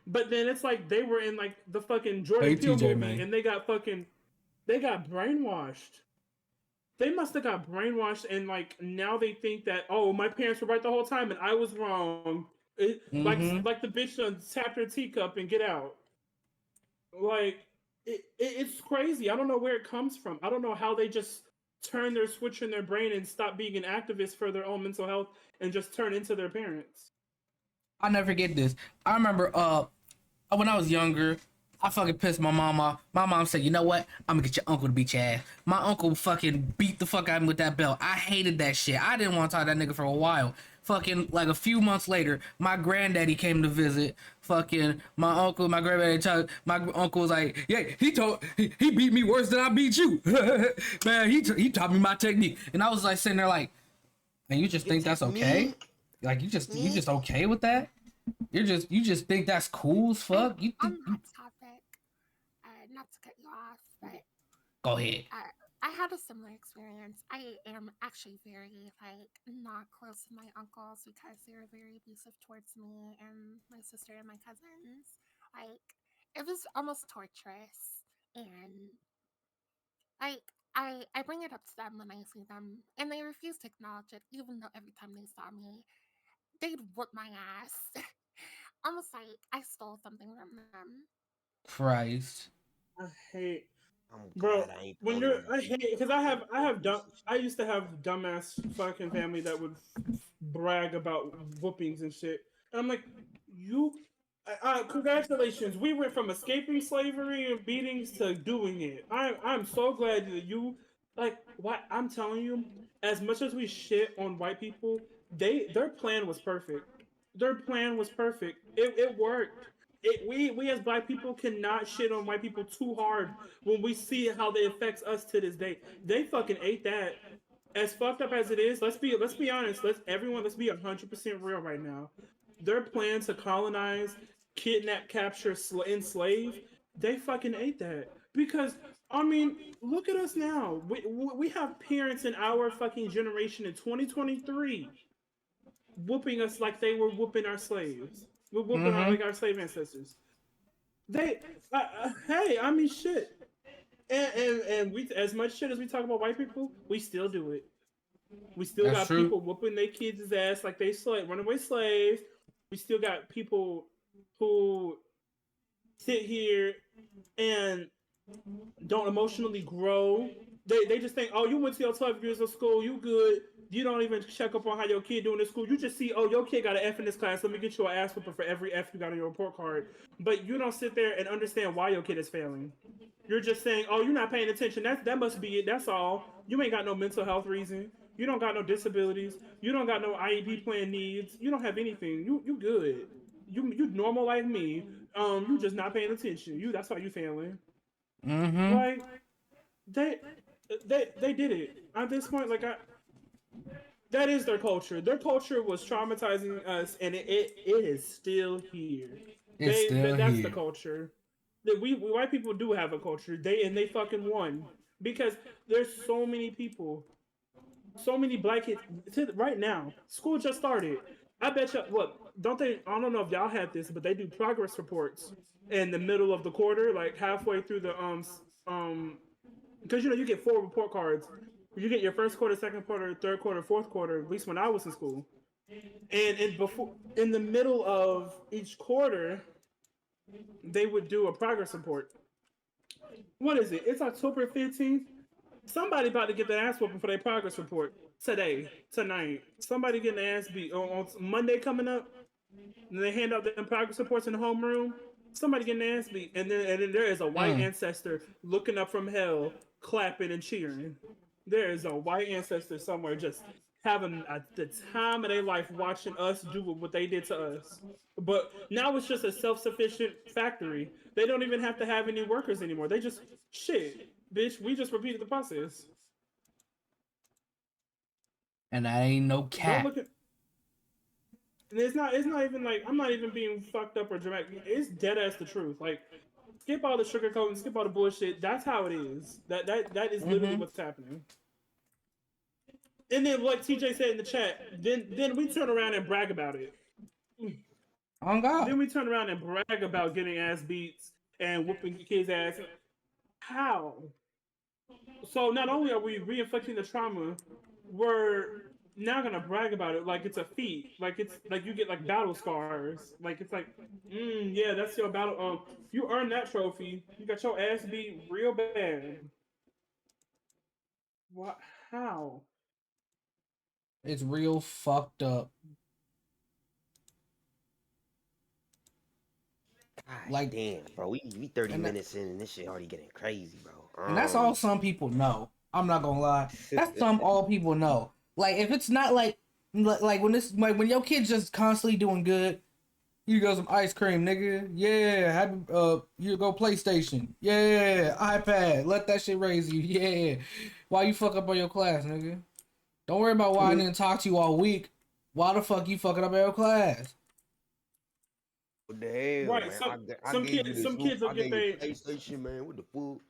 Speaker 4: But then it's like they were in like the fucking
Speaker 1: Hey
Speaker 4: Jordan Peele
Speaker 1: TJ
Speaker 4: movie,
Speaker 1: man.
Speaker 4: and they got brainwashed. They must have got brainwashed, and like now they think that, oh, my parents were right the whole time and I was wrong.
Speaker 1: Mm-hmm.
Speaker 4: Like the bitch tap her teacup and get out. Like it's crazy. I don't know where it comes from. I don't know how they just turn their switch in their brain and stop being an activist for their own mental health and just turn into their parents.
Speaker 1: I'll never forget this. I remember when I was younger, I fucking pissed my mom off. My mom said, "You know what? I'm gonna get your uncle to beat your ass." My uncle fucking beat the fuck out of me with that belt. I hated that shit. I didn't want to talk to that nigga for a while. Fucking like a few months later, my granddaddy came to visit. Fucking my granddaddy, my uncle was like, "Yeah, he beat me worse than I beat you." Man, he taught me my technique, and I was like sitting there like, "And you just
Speaker 2: Your
Speaker 1: think that's okay?
Speaker 2: technique.
Speaker 1: Like you just
Speaker 2: Technique.
Speaker 1: okay with that? You just think that's cool as
Speaker 3: And
Speaker 1: fuck? You think
Speaker 3: on that topic, not to cut you off, but
Speaker 1: go ahead."
Speaker 3: I had a similar experience. I am actually very not close to my uncles because they were very abusive towards me and my sister and my cousins. Like it was almost torturous, and I bring it up to them when I see them, and they refuse to acknowledge it, even though every time they saw me, they'd whoop my ass, almost like I stole something from them.
Speaker 1: Christ.
Speaker 4: I hate
Speaker 2: I'm
Speaker 4: Bro,
Speaker 2: glad I ain't the
Speaker 4: when
Speaker 2: only
Speaker 4: you're,
Speaker 2: one that
Speaker 4: I
Speaker 2: beat
Speaker 4: hate because
Speaker 2: my parents
Speaker 4: I
Speaker 2: for
Speaker 4: have dumb,
Speaker 2: abusive
Speaker 4: I
Speaker 2: shit.
Speaker 4: used to have dumbass fucking family that would brag about whoopings and shit. And I'm like, you, congratulations. We went from escaping slavery and beatings to doing it. I'm so glad that you, like, what I'm telling you, as much as we shit on white people, their plan was perfect. Their plan was perfect. It worked. We as black people cannot shit on white people too hard when we see how they affects us to this day. They fucking ate that. As fucked up as it is, let's be honest. Let's be 100% real right now. Their plan to colonize, kidnap, capture, enslave, they fucking ate that. Because I mean, look at us now. We have parents in our fucking generation in 2023 whooping us like they were whooping our slaves. We're whooping our
Speaker 1: Mm-hmm.
Speaker 4: like our slave ancestors. They, hey, I mean, shit. And we, as much shit as we talk about white people, we still do it. We still
Speaker 1: That's
Speaker 4: got
Speaker 1: true.
Speaker 4: people whooping their kids' ass like they runaway slaves. We still got people who sit here and don't emotionally grow. They just think, oh, you went to your 12 years of school, you good. You don't even check up on how your kid doing in school. You just see, oh, your kid got an F in this class. Let me get you an ass whooping for every F you got on your report card. But you don't sit there and understand why your kid is failing. You're just saying, oh, you're not paying attention. That must be it. That's all. You ain't got no mental health reason. You don't got no disabilities. You don't got no IEP plan needs. You don't have anything. You good. You normal like me. You just not paying attention. That's why you failing.
Speaker 1: Mm-hmm.
Speaker 4: Like they they did it at this point. That is their culture. Their culture was traumatizing us, and it is still here.
Speaker 1: It's still
Speaker 4: That's the
Speaker 1: here.
Speaker 4: culture. That we white people do have a culture. They fucking won because there's so many people, so many black kids right now. School just started. I bet you. What don't they? I don't know if y'all had this, but they do progress reports in the middle of the quarter, like halfway through the because you get four report cards. You get your first quarter, second quarter, third quarter, fourth quarter. At least when I was in school, and before in the middle of each quarter, they would do a progress report. What is it? It's October 15th. Somebody about to get their ass whooping for their progress report today, tonight. Somebody getting their ass beat on Monday coming up. And they hand out them progress reports in the homeroom. Somebody getting their ass beat, and then there is a white
Speaker 1: Mm.
Speaker 4: ancestor looking up from hell, clapping and cheering. There is a white ancestor somewhere just having the time of their life watching us do what they did to us. But now it's just a self-sufficient factory. They don't even have to have any workers anymore. They just shit, bitch. We just repeated the process.
Speaker 1: And that ain't no
Speaker 4: Go
Speaker 1: cap.
Speaker 4: look at. And it's not even like I'm not even being fucked up or dramatic. It's dead ass the truth. Like skip all the sugarcoating, skip all the bullshit. That's how it is. That is literally
Speaker 1: Mm-hmm.
Speaker 4: what's happening. And then like TJ said in the chat, then we turn around and brag about it.
Speaker 1: On God.
Speaker 4: Then we turn around and brag about getting ass beats and whooping kids' ass. How? So not only are we reinflicting the trauma, we're now gonna brag about it like it's a feat, like it's like you get like battle scars, like it's like, yeah, that's your battle. You earned that trophy. You got your ass beat real bad. What? How?
Speaker 1: It's real fucked up.
Speaker 2: God
Speaker 1: Like,
Speaker 2: damn, bro. We 30
Speaker 1: and that,
Speaker 2: minutes in and this shit already getting crazy, bro.
Speaker 1: and that's all some people know. I'm not gonna lie. That's some all people know. Like, if it's not like when this like when your kid's just constantly doing good, you go some ice cream, nigga. Yeah, happy you go PlayStation. Yeah, iPad. Let that shit raise you. Yeah. Why you fuck up on your class, nigga? Don't worry about why I didn't talk to you all week. Why the fuck you fucking up your class?
Speaker 2: What the hell,
Speaker 4: Right.
Speaker 2: man?
Speaker 4: Some
Speaker 2: I
Speaker 4: some
Speaker 2: gave you
Speaker 4: kids
Speaker 2: this
Speaker 4: some
Speaker 2: hoop.
Speaker 4: kids will
Speaker 2: I
Speaker 4: get
Speaker 2: gave you
Speaker 4: their
Speaker 2: PlayStation, man. What the fool?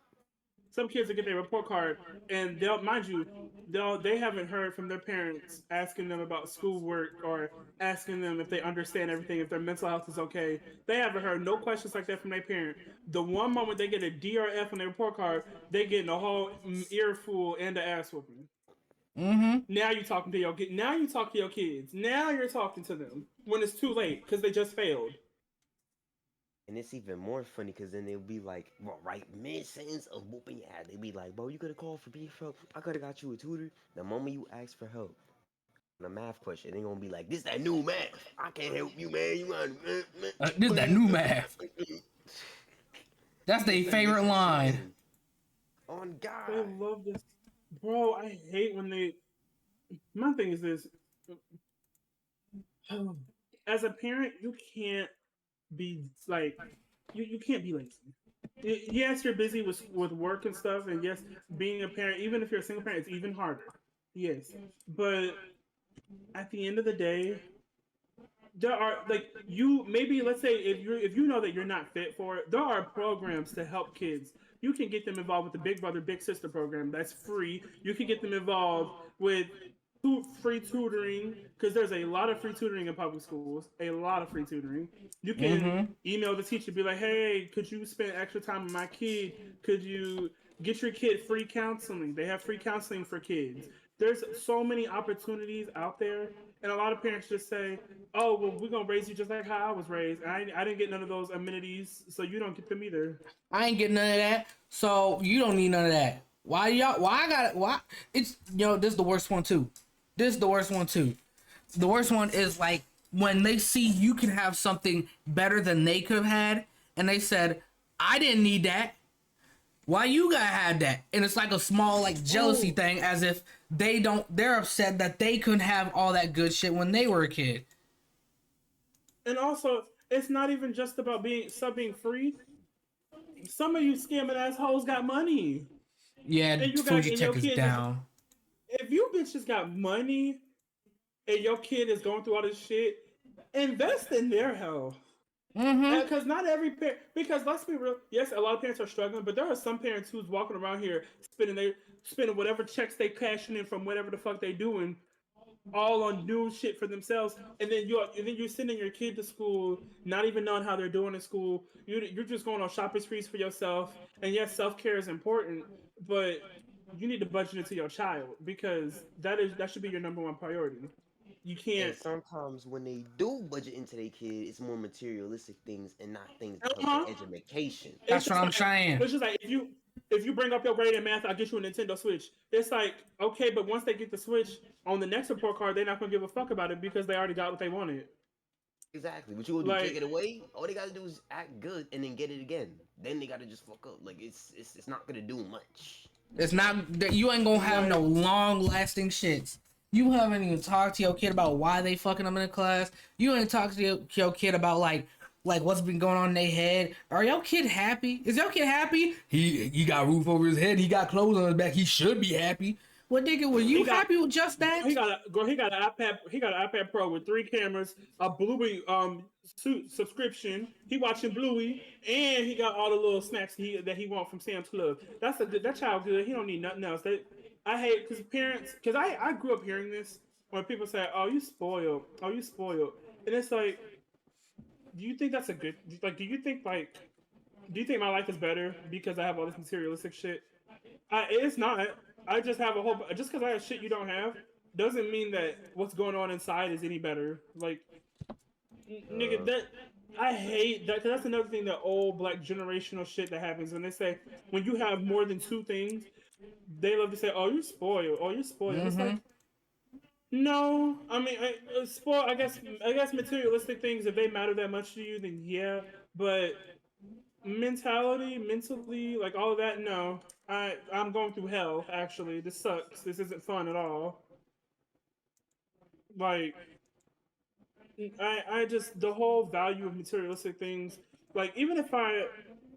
Speaker 4: some kids will get their report card and they'll mind you they haven't heard from their parents asking them about schoolwork or asking them if they understand everything, if their mental health is okay. They haven't heard no questions like that from their parent. The one moment they get a DRF on their report card, they get a whole earful and the ass whooping.
Speaker 1: Mm-hmm.
Speaker 4: Now you talking to your kid. Now you talk to your kids. Now you're talking to them when it's too late because they just failed.
Speaker 2: And it's even more funny because then they'll be like, well, right mid sentence of whooping your ass, they be like, bro, you could have called for beef help. I could have got you a tutor. The moment you ask for help, a math question, they gonna be like, "This that new math. I can't help you, man. You got
Speaker 1: This that new math. That's
Speaker 2: this
Speaker 1: their
Speaker 2: that new
Speaker 1: favorite line.
Speaker 2: shit. On
Speaker 4: They
Speaker 2: God,
Speaker 4: love this, bro. I hate when they. My thing is this: as a parent, you can't be like, you can't be lazy. Yes, you're busy with work and stuff, and yes, being a parent, even if you're a single parent, it's even harder. Yes, but at the end of the day, there are like you maybe let's say if you know that you're not fit for it, there are programs to help kids. You can get them involved with the Big Brother Big Sister program. That's free. You can get them involved with free tutoring because there's a lot of free tutoring in public schools. A lot of free tutoring. You can
Speaker 1: Mm-hmm.
Speaker 4: email the teacher, be like, "Hey, could you spend extra time with my kid? Could you get your kid free counseling? They have free counseling for kids. There's so many opportunities out there, and a lot of parents just say, "Oh, well, we're gonna raise you just like how I was raised. I didn't get none of those amenities, so you don't get them either."
Speaker 1: I ain't getting none of that, so you don't need none of that. Why y'all? Why I got it? Why? It's this is the worst one too. This is the worst one too. The worst one is like when they see you can have something better than they could have had, and they said, "I didn't need that. Why you gotta have that?" And it's like a small like jealousy thing, as if they don't. They're upset that they couldn't have all that good shit when they were a kid.
Speaker 4: And also, it's not even just about being free. Some of you scamming assholes got money,
Speaker 1: Yeah,
Speaker 4: and you got
Speaker 1: Fuji
Speaker 4: and your
Speaker 1: Tech is
Speaker 4: kids is
Speaker 1: down.
Speaker 4: if you bitches got money and your kid is going through all this shit, invest in their health.
Speaker 1: Mm-hmm.
Speaker 4: Because not every parent, because let's be real, yes, a lot of parents are struggling, but there are some parents who's walking around here spending whatever checks they cashing in from whatever the fuck they doing, all on new shit for themselves, and then you're sending your kid to school, not even knowing how they're doing in school. You're just going on shopping sprees for yourself, and yes, self care is important, but you need to budget into your child because that should be your number one priority. You
Speaker 2: and
Speaker 4: can't.
Speaker 2: sometimes when they do budget into their kid, it's more materialistic things and not things that
Speaker 4: Uh
Speaker 2: help their
Speaker 4: huh.
Speaker 2: education.
Speaker 4: It's
Speaker 1: That's what
Speaker 4: just
Speaker 1: I'm
Speaker 4: like
Speaker 1: saying.
Speaker 4: if you bring up your grade in math, I'll get you a Nintendo Switch. It's like okay, but once they get the Switch on the next report card, they're not gonna give a fuck about it because they already got what they wanted.
Speaker 2: Exactly. What you gonna do? Take
Speaker 4: Like
Speaker 2: it away? All they gotta do is act good and then get it again. Then they gotta just fuck up. Like it's not gonna do much.
Speaker 1: It's not that you ain't gonna have no
Speaker 4: like
Speaker 1: long lasting shits. You haven't even talked to your kid about why they fucking them in the class. You ain't talked to your kid about like what's been going on in their head. Are your kid happy? Is your kid happy? He got a roof over his head. He got clothes on his back. He should be happy. What nigga? Were
Speaker 4: he
Speaker 1: you
Speaker 4: got
Speaker 1: happy with just that?
Speaker 4: he got an iPad. He got an iPad Pro with 3 cameras, a Bluey suit subscription. He watching Bluey, and he got all the little snacks that he want from Sam's Club. That child good. He don't need nothing else. I hate because parents because I grew up hearing this when people say, "Oh, you spoiled. Oh, you spoiled," and it's like, do you think that's a good like? Do you think my life is better because I have all this materialistic shit? It's not. I just have a whole. Just because I have shit you don't have doesn't mean that what's going on inside is any better. Like, nigga,
Speaker 2: Uh,
Speaker 4: that I hate that. Cause that's another thing that old black generational shit that happens when they say when you have more than two things, they love to say, "Oh, you're spoiled. Oh, you're spoiled." And it's
Speaker 1: Mm-hmm.
Speaker 4: like, no. I mean, spoiled. I guess materialistic things, if they matter that much to you, then yeah. But mentally, like all of that, no. I'm going through hell. Actually, this sucks. This isn't fun at all. Like I just the whole value of materialistic things. Like even if I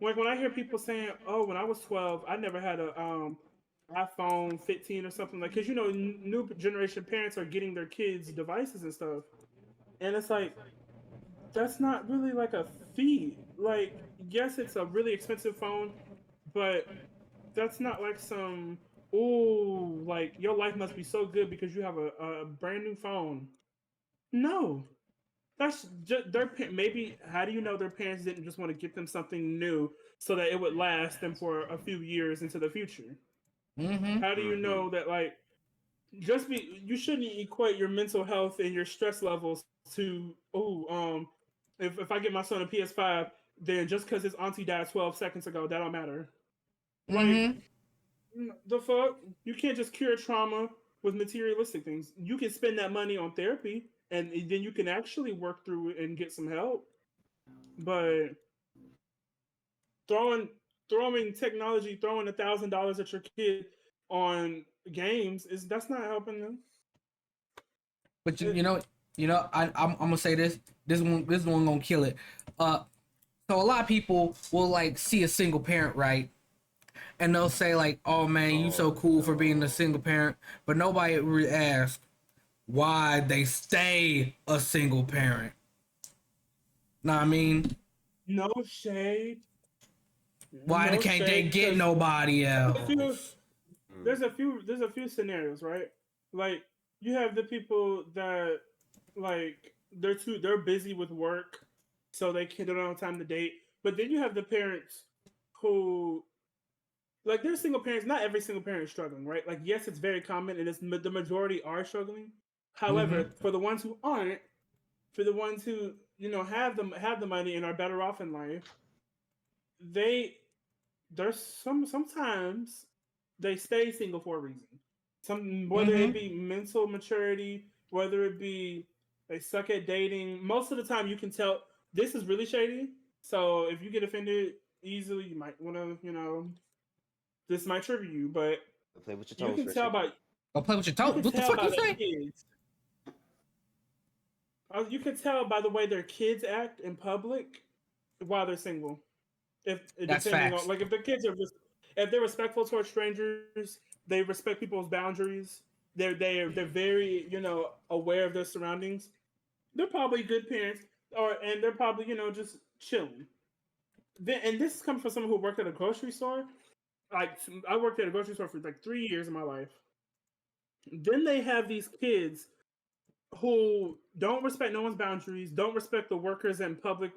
Speaker 4: like when I hear people saying, "Oh, when I was 12, I never had a iPhone 15 or something," like because new generation parents are getting their kids devices and stuff, and it's like that's not really like a feat. Like yes, it's a really expensive phone, but that's not like some oh like your life must be so good because you have a brand new phone. No, that's just maybe. How do you know their parents didn't just want to get them something new so that it would last them for a few years into the future?
Speaker 1: Mm-hmm.
Speaker 4: How do you
Speaker 2: mm-hmm.
Speaker 4: know that like just be you shouldn't equate your mental health and your stress levels to if I get my son a PS5 then just because his auntie died 12 seconds ago that don't matter. Like
Speaker 1: Mm-hmm.
Speaker 4: the fuck? You can't just cure trauma with materialistic things. You can spend that money on therapy, and then you can actually work through it and get some help. But throwing throwing technology, throwing $1,000 at your kid on games is that's not helping them.
Speaker 1: But
Speaker 4: It,
Speaker 1: I'm gonna say this. This one gonna kill it. So a lot of people will like see a single parent, right? And they'll say like, "Oh man, you so cool for being a single parent," but nobody really asks why they stay a single parent. Know what I mean?
Speaker 4: no shade,
Speaker 1: Why
Speaker 4: no
Speaker 1: can't they
Speaker 4: shade,
Speaker 1: get
Speaker 4: because
Speaker 1: nobody
Speaker 4: a few
Speaker 1: else?
Speaker 4: there's a few scenarios, right? Like you have the people that like they're busy with work, so they don't have time to date. But then you have the parents who like they're single parents. Not every single parent is struggling, right? Like yes, it's very common, and the majority are struggling.
Speaker 1: Mm-hmm.
Speaker 4: However, for the ones who aren't, for the ones who have the money and are better off in life, they there's sometimes they stay single for a reason. Some whether it
Speaker 1: Mm-hmm.
Speaker 4: be mental maturity, whether it be they suck at dating. Most of the time, you can tell this is really shady. So if you get offended easily, you might want to this might trigger you, but
Speaker 2: Play with your
Speaker 4: you
Speaker 2: toes
Speaker 4: can
Speaker 2: for a
Speaker 4: tell
Speaker 2: second.
Speaker 4: by
Speaker 1: Go play with your
Speaker 4: you
Speaker 1: toes.
Speaker 4: can
Speaker 1: What the
Speaker 4: tell
Speaker 1: fuck
Speaker 4: by
Speaker 1: you
Speaker 4: their
Speaker 1: say?
Speaker 4: kids. You can tell by the way their kids act in public while they're single. If
Speaker 1: That's
Speaker 4: depending on
Speaker 1: facts.
Speaker 4: like if the kids are just if they're respectful towards strangers, they respect people's boundaries. They're very aware of their surroundings. They're probably good parents, and they're probably just chilling. And this comes from someone who worked at a grocery store. Like I worked at a grocery store for like 3 years of my life. Then they have these kids who don't respect no one's boundaries, don't respect the workers in public,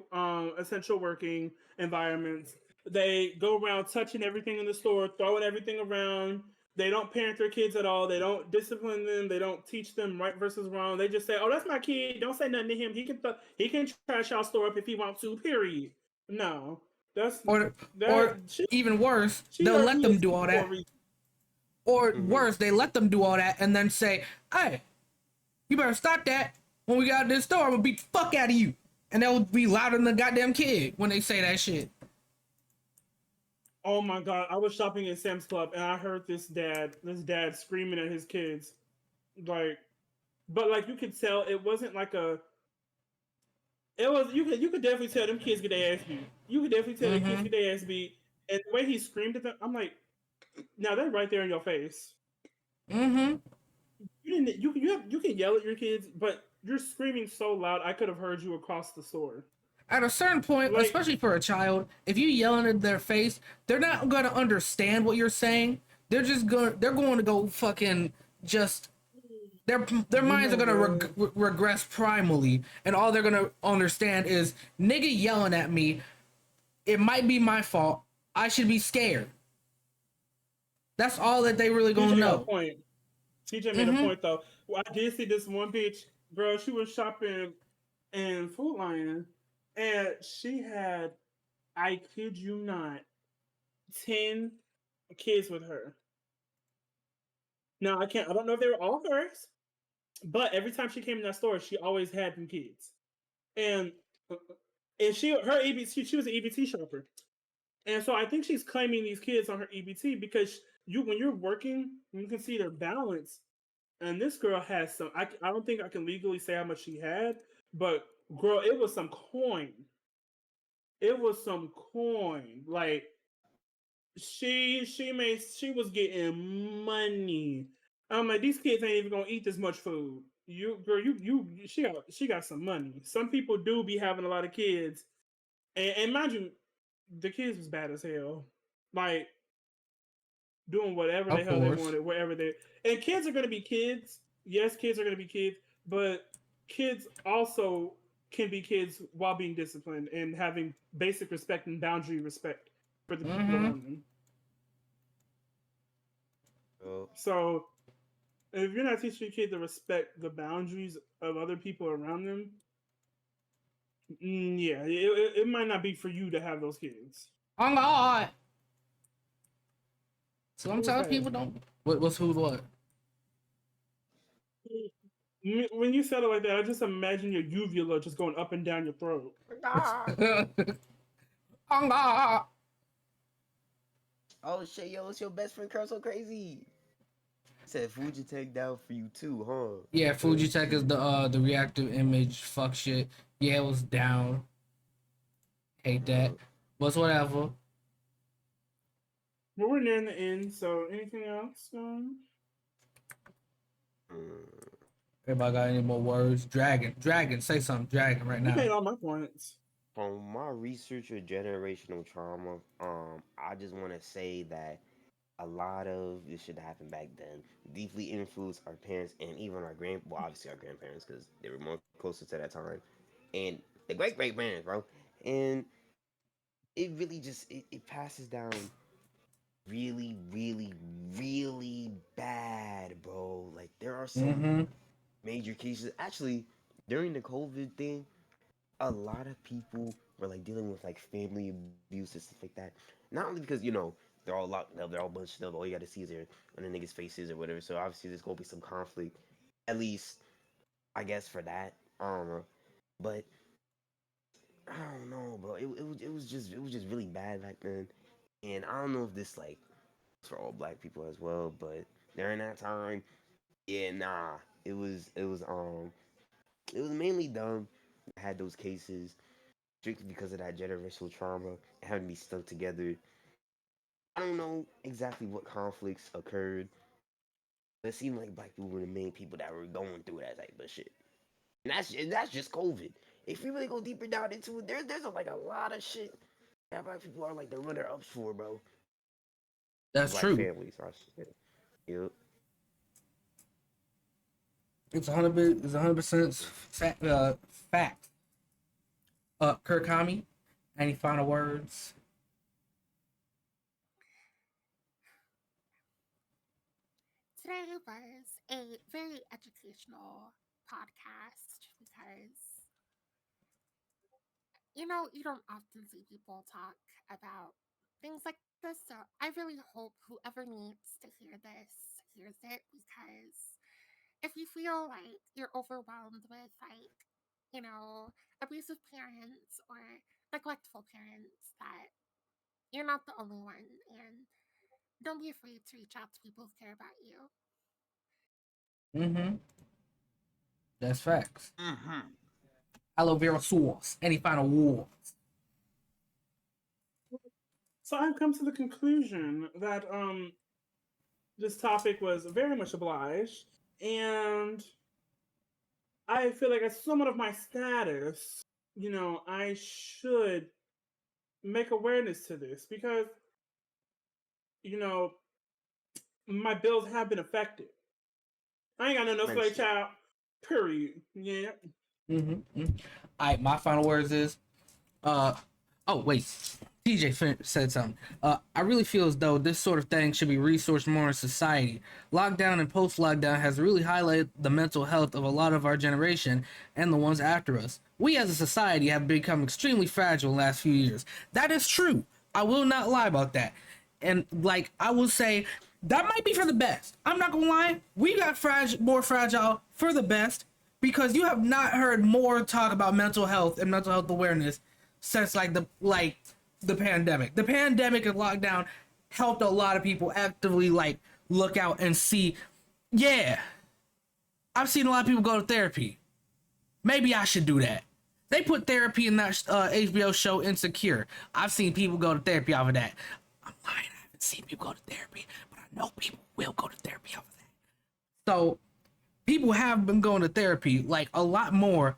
Speaker 4: essential working environments. They go around touching everything in the store, throwing everything around. They don't parent their kids at all. They don't discipline them. They don't teach them right versus wrong. They just say, "Oh, that's my kid. Don't say nothing to him. He can trash y'all store up if he wants to." Period. No, that's
Speaker 1: Or
Speaker 4: that.
Speaker 1: or even worse,
Speaker 4: She
Speaker 1: they'll
Speaker 4: or
Speaker 1: let
Speaker 4: he
Speaker 1: them
Speaker 4: is
Speaker 1: do all
Speaker 4: for a
Speaker 1: that.
Speaker 4: reason.
Speaker 1: Or
Speaker 2: Mm-hmm.
Speaker 1: worse, they let them do all that and then say, "Hey, you better stop that. When we got this store, I'm gonna beat the fuck out of you." And they'll be louder than the goddamn kid when they say that shit.
Speaker 4: Oh my god, I was shopping at Sam's Club and I heard this dad screaming at his kids. Like but like you could tell it wasn't like a it was you could definitely tell them kids get their ass beat. You could definitely tell the kids
Speaker 1: Mm-hmm.
Speaker 4: get their ass beat. And the way he screamed at them, I'm like, now they're right there in your face.
Speaker 1: Mm-hmm.
Speaker 4: You didn't you can yell at your kids, but you're screaming so loud I could have heard you across the store.
Speaker 1: At a certain point,
Speaker 4: Like
Speaker 1: especially for a child, if you yelling in their face, they're not gonna understand what you're saying. They're going to go fucking just their
Speaker 4: you
Speaker 1: minds are
Speaker 4: know
Speaker 1: gonna
Speaker 4: what?
Speaker 1: regress primally, and all they're gonna understand is nigga yelling at me. It might be my fault. I should be scared. That's all that they really gonna
Speaker 4: TJ got a
Speaker 1: know.
Speaker 4: point. TJ made a
Speaker 1: Mm-hmm.
Speaker 4: point though. Well, I did see this one bitch, girl. She was shopping in Food Lion, and she had, I kid you not, 10 kids with her. Now I don't know if they were all hers, but every time she came in that store, she always had them kids, and and she was an EBT shopper, and so I think she's claiming these kids on her EBT because when you're working, you can see their balance. And this girl has some. I don't think I can legally say how much she had, but girl, it was some coin. It was some coin. Like she was getting money. I'm like, these kids ain't even gonna eat this much food. You girl, she got some money. Some people do be having a lot of kids, and mind you, the kids was bad as hell. Like doing whatever the
Speaker 1: Of
Speaker 4: hell they
Speaker 1: course.
Speaker 4: wanted, wherever they. And kids are gonna be kids. Yes, kids are gonna be kids, but kids also can be kids while being disciplined and having basic respect and boundary respect for the people
Speaker 1: Mm-hmm.
Speaker 4: around them.
Speaker 2: Oh,
Speaker 4: So if you're not teaching your kid to respect the boundaries of other people around them, yeah, it might not be for you to have those kids.
Speaker 1: Oh God.
Speaker 4: Who was
Speaker 1: Sometimes
Speaker 4: that?
Speaker 1: people don't. What's who what?
Speaker 4: When you said it like that, I just imagine your uvula just going up and down your throat.
Speaker 2: Ah.
Speaker 1: Ah.
Speaker 2: Oh shit, yo, it's your best friend Curl So Crazy. Said Fuji take down for you too, huh?
Speaker 1: Yeah, Fujitech is the reactive image fuck shit. Yeah, it was down. Hate that.
Speaker 2: Uh,
Speaker 1: But whatever.
Speaker 4: But we're nearing the end, so anything else?
Speaker 2: mm,
Speaker 1: Everybody got any more words? Dragon, say something. Dragon right
Speaker 4: You
Speaker 1: now.
Speaker 4: made all my points.
Speaker 2: from my research of generational trauma, I just want to say that a lot of this shit that happened back then deeply influenced our parents and even well, obviously our grandparents because they were more closer to that time, and the great parents, bro. And it really just it passes down really, really, really bad, bro. Like there are some
Speaker 1: Mm-hmm.
Speaker 2: major cases. Actually, during the COVID thing, a lot of people were like dealing with like family abuse and stuff like that. Not only because they're all locked up, they're all bunched up. All you got to see is their on the niggas' faces or whatever. So obviously there's gonna be some conflict, at least I guess for that. I don't know, but I don't know, bro. It was just really bad back then, and I don't know if this like for all black people as well, but during that time, yeah, nah, it was mainly dumb. I had those cases strictly because of that generational trauma and having to be stuck together. I don't know exactly what conflicts occurred, but it seemed like black people were the main people that were going through that type of shit. And that's just COVID. If we really go deeper down into it, there's like a lot of shit that black people are like the runner ups for, bro.
Speaker 1: That's
Speaker 2: Black
Speaker 1: true.
Speaker 2: families, I should say. Yep.
Speaker 1: It's 100% fact. Fact. Kurkami, any final words?
Speaker 3: Today was a very educational podcast because, you don't often see people talk about things like this. So I really hope whoever needs to hear this hears it because if you feel like you're overwhelmed with, like, abusive parents or neglectful parents, that you're not the only one. And don't be afraid to reach out to people who care about you.
Speaker 1: Mm-hmm. That's facts.
Speaker 2: Mm-hmm.
Speaker 1: Aloe vera sauce. Any final words?
Speaker 4: So I've come to the conclusion that this topic was very much obliged, and I feel like as someone of my status, I should make awareness to this because you know my bills have been affected. I ain't got nothing else to play,
Speaker 2: Immensely.
Speaker 4: child. Period. Yeah.
Speaker 1: Mm-hmm. All right, my final words is uh oh wait, TJ said something. I really feel as though this sort of thing should be resourced more in society. Lockdown and post-lockdown has really highlighted the mental health of a lot of our generation and the ones after us. We as a society have become extremely fragile in the last few years. That is true. I will not lie about that. And like I will say that might be for the best. I'm not gonna lie. We got more fragile for the best because you have not heard more talk about mental health and mental health awareness since the pandemic. The pandemic and lockdown helped a lot of people actively like look out and see. Yeah, I've seen a lot of people go to therapy. Maybe I should do that. They put therapy in that HBO show Insecure. I've seen people go to therapy off of that. I'm lying. I haven't seen people go to therapy, but I know people will go to therapy off of that. So people have been going to therapy like a lot more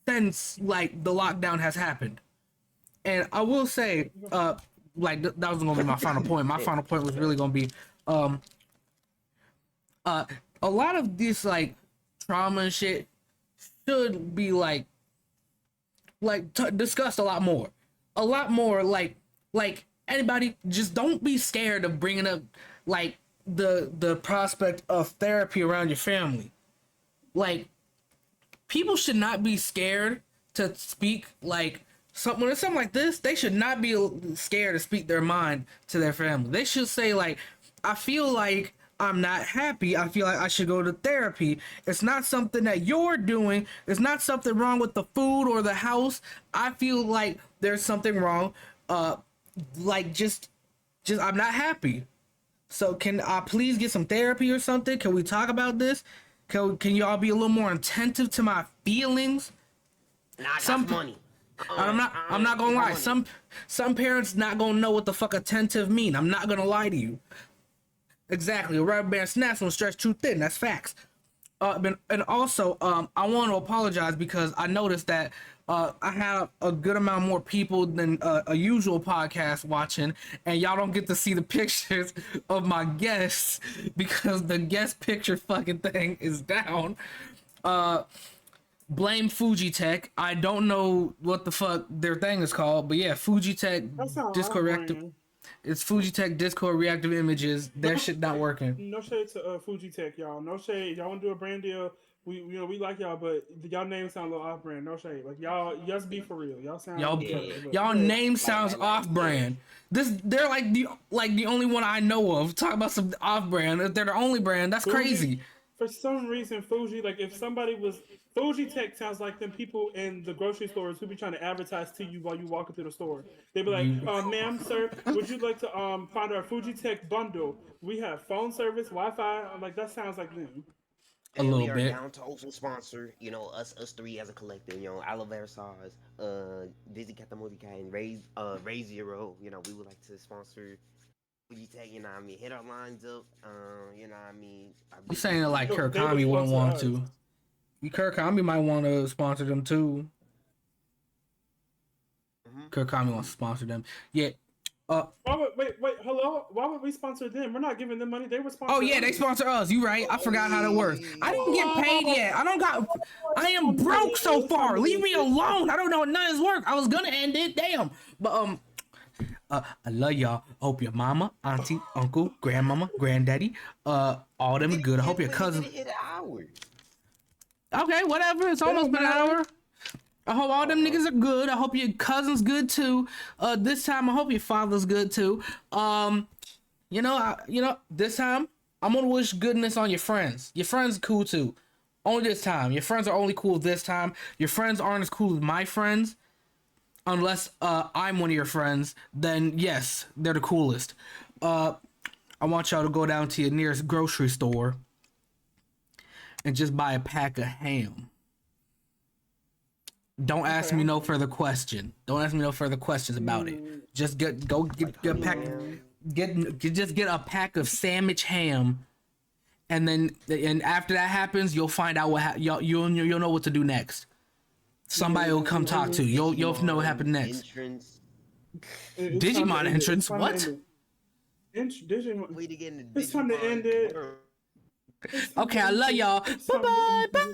Speaker 1: since like the lockdown has happened. And I will say, that was gonna be my final point. My final point was really gonna be, um, uh, a lot of this like trauma and shit should be discussed a lot more. Like anybody, just don't be scared of bringing up like the prospect of therapy around your family. Like people should not be scared to speak when it's something like this, they should not be scared to speak their mind to their family. They should say like, I feel like I'm not happy. I feel like I should go to therapy. It's not something that you're doing. It's not something wrong with the food or the house. I feel like there's something wrong. Like just I'm not happy. So can I please get some therapy or something? Can we talk about this? Can y'all be a little more attentive to my feelings?
Speaker 2: Nah, I got some money.
Speaker 1: I'm not gonna lie. Some parents not gonna know what the fuck attentive mean. I'm not gonna lie to you. Exactly. A rubber band snaps when stretched too thin. That's facts. And also, I want to apologize because I noticed that I have a good amount more people than a usual podcast watching, and y'all don't get to see the pictures of my guests because the guest picture fucking thing is down. Blame Fujitech. I don't know what the fuck their thing is called, but yeah, Fujitech Discord reactive. It's Fujitech Discord reactive images. Their shit not working.
Speaker 4: No shade to Fujitech, y'all. No shade. Y'all want to do a brand deal? We like y'all, but y'all name sound a little off brand. No shade. Like y'all, just be for real. Y'all sound
Speaker 1: y'all name sounds off brand. They're like the only one I know of. Talk about some off brand. They're the only brand. That's crazy.
Speaker 4: For some reason, Fuji, like if somebody was Fujitech sounds like them people in the grocery stores who be trying to advertise to you while you walking through the store. They be like, "Ma'am, sir, would you like to find our Fujitech bundle? We have phone service, Wi-Fi." I'm like, that sounds like them.
Speaker 1: A little
Speaker 2: we are
Speaker 1: bit.
Speaker 2: down to also sponsor, us three as a collective, Aloe Vera Sauce, DizzyCast and Raise Zero. We would like to sponsor Fujitech, hit our lines up,
Speaker 1: You saying it like Kurkami wouldn't want to. Kurkami might want to sponsor them too. Kurkami wants to sponsor them. Yeah.
Speaker 4: Wait, hello? Why would we sponsor them? We're not giving them money. They were sponsoring.
Speaker 1: Oh yeah, they sponsor us. You right. I forgot how that works. I didn't get paid yet. I am broke so far. Leave me alone. I don't know none of this work. I was gonna end it. Damn. But I love y'all. I hope your mama, auntie, uncle, grandmama, granddaddy, all them are good. I hope your cousin. Okay, whatever. It's almost been an hour. I hope all them niggas are good. I hope your cousin's good too. This time I hope your father's good too. This time I'm gonna wish goodness on your friends. Your friends are cool too. Only this time. Your friends are only cool this time. Your friends aren't as cool as my friends. Unless I'm one of your friends, then yes, they're the coolest. I want y'all to go down to your nearest grocery store and just buy a pack of ham. Don't ask me no further question. Don't ask me no further questions about it. Just get a pack. Just get a pack of sandwich ham, and after that happens, you'll find out you'll know what to do next. Somebody will come talk to you. You'll know what happened next. Digimon entrance? What?
Speaker 2: Digimon.
Speaker 4: It's time to end it.
Speaker 1: Okay, I love y'all. Bye bye.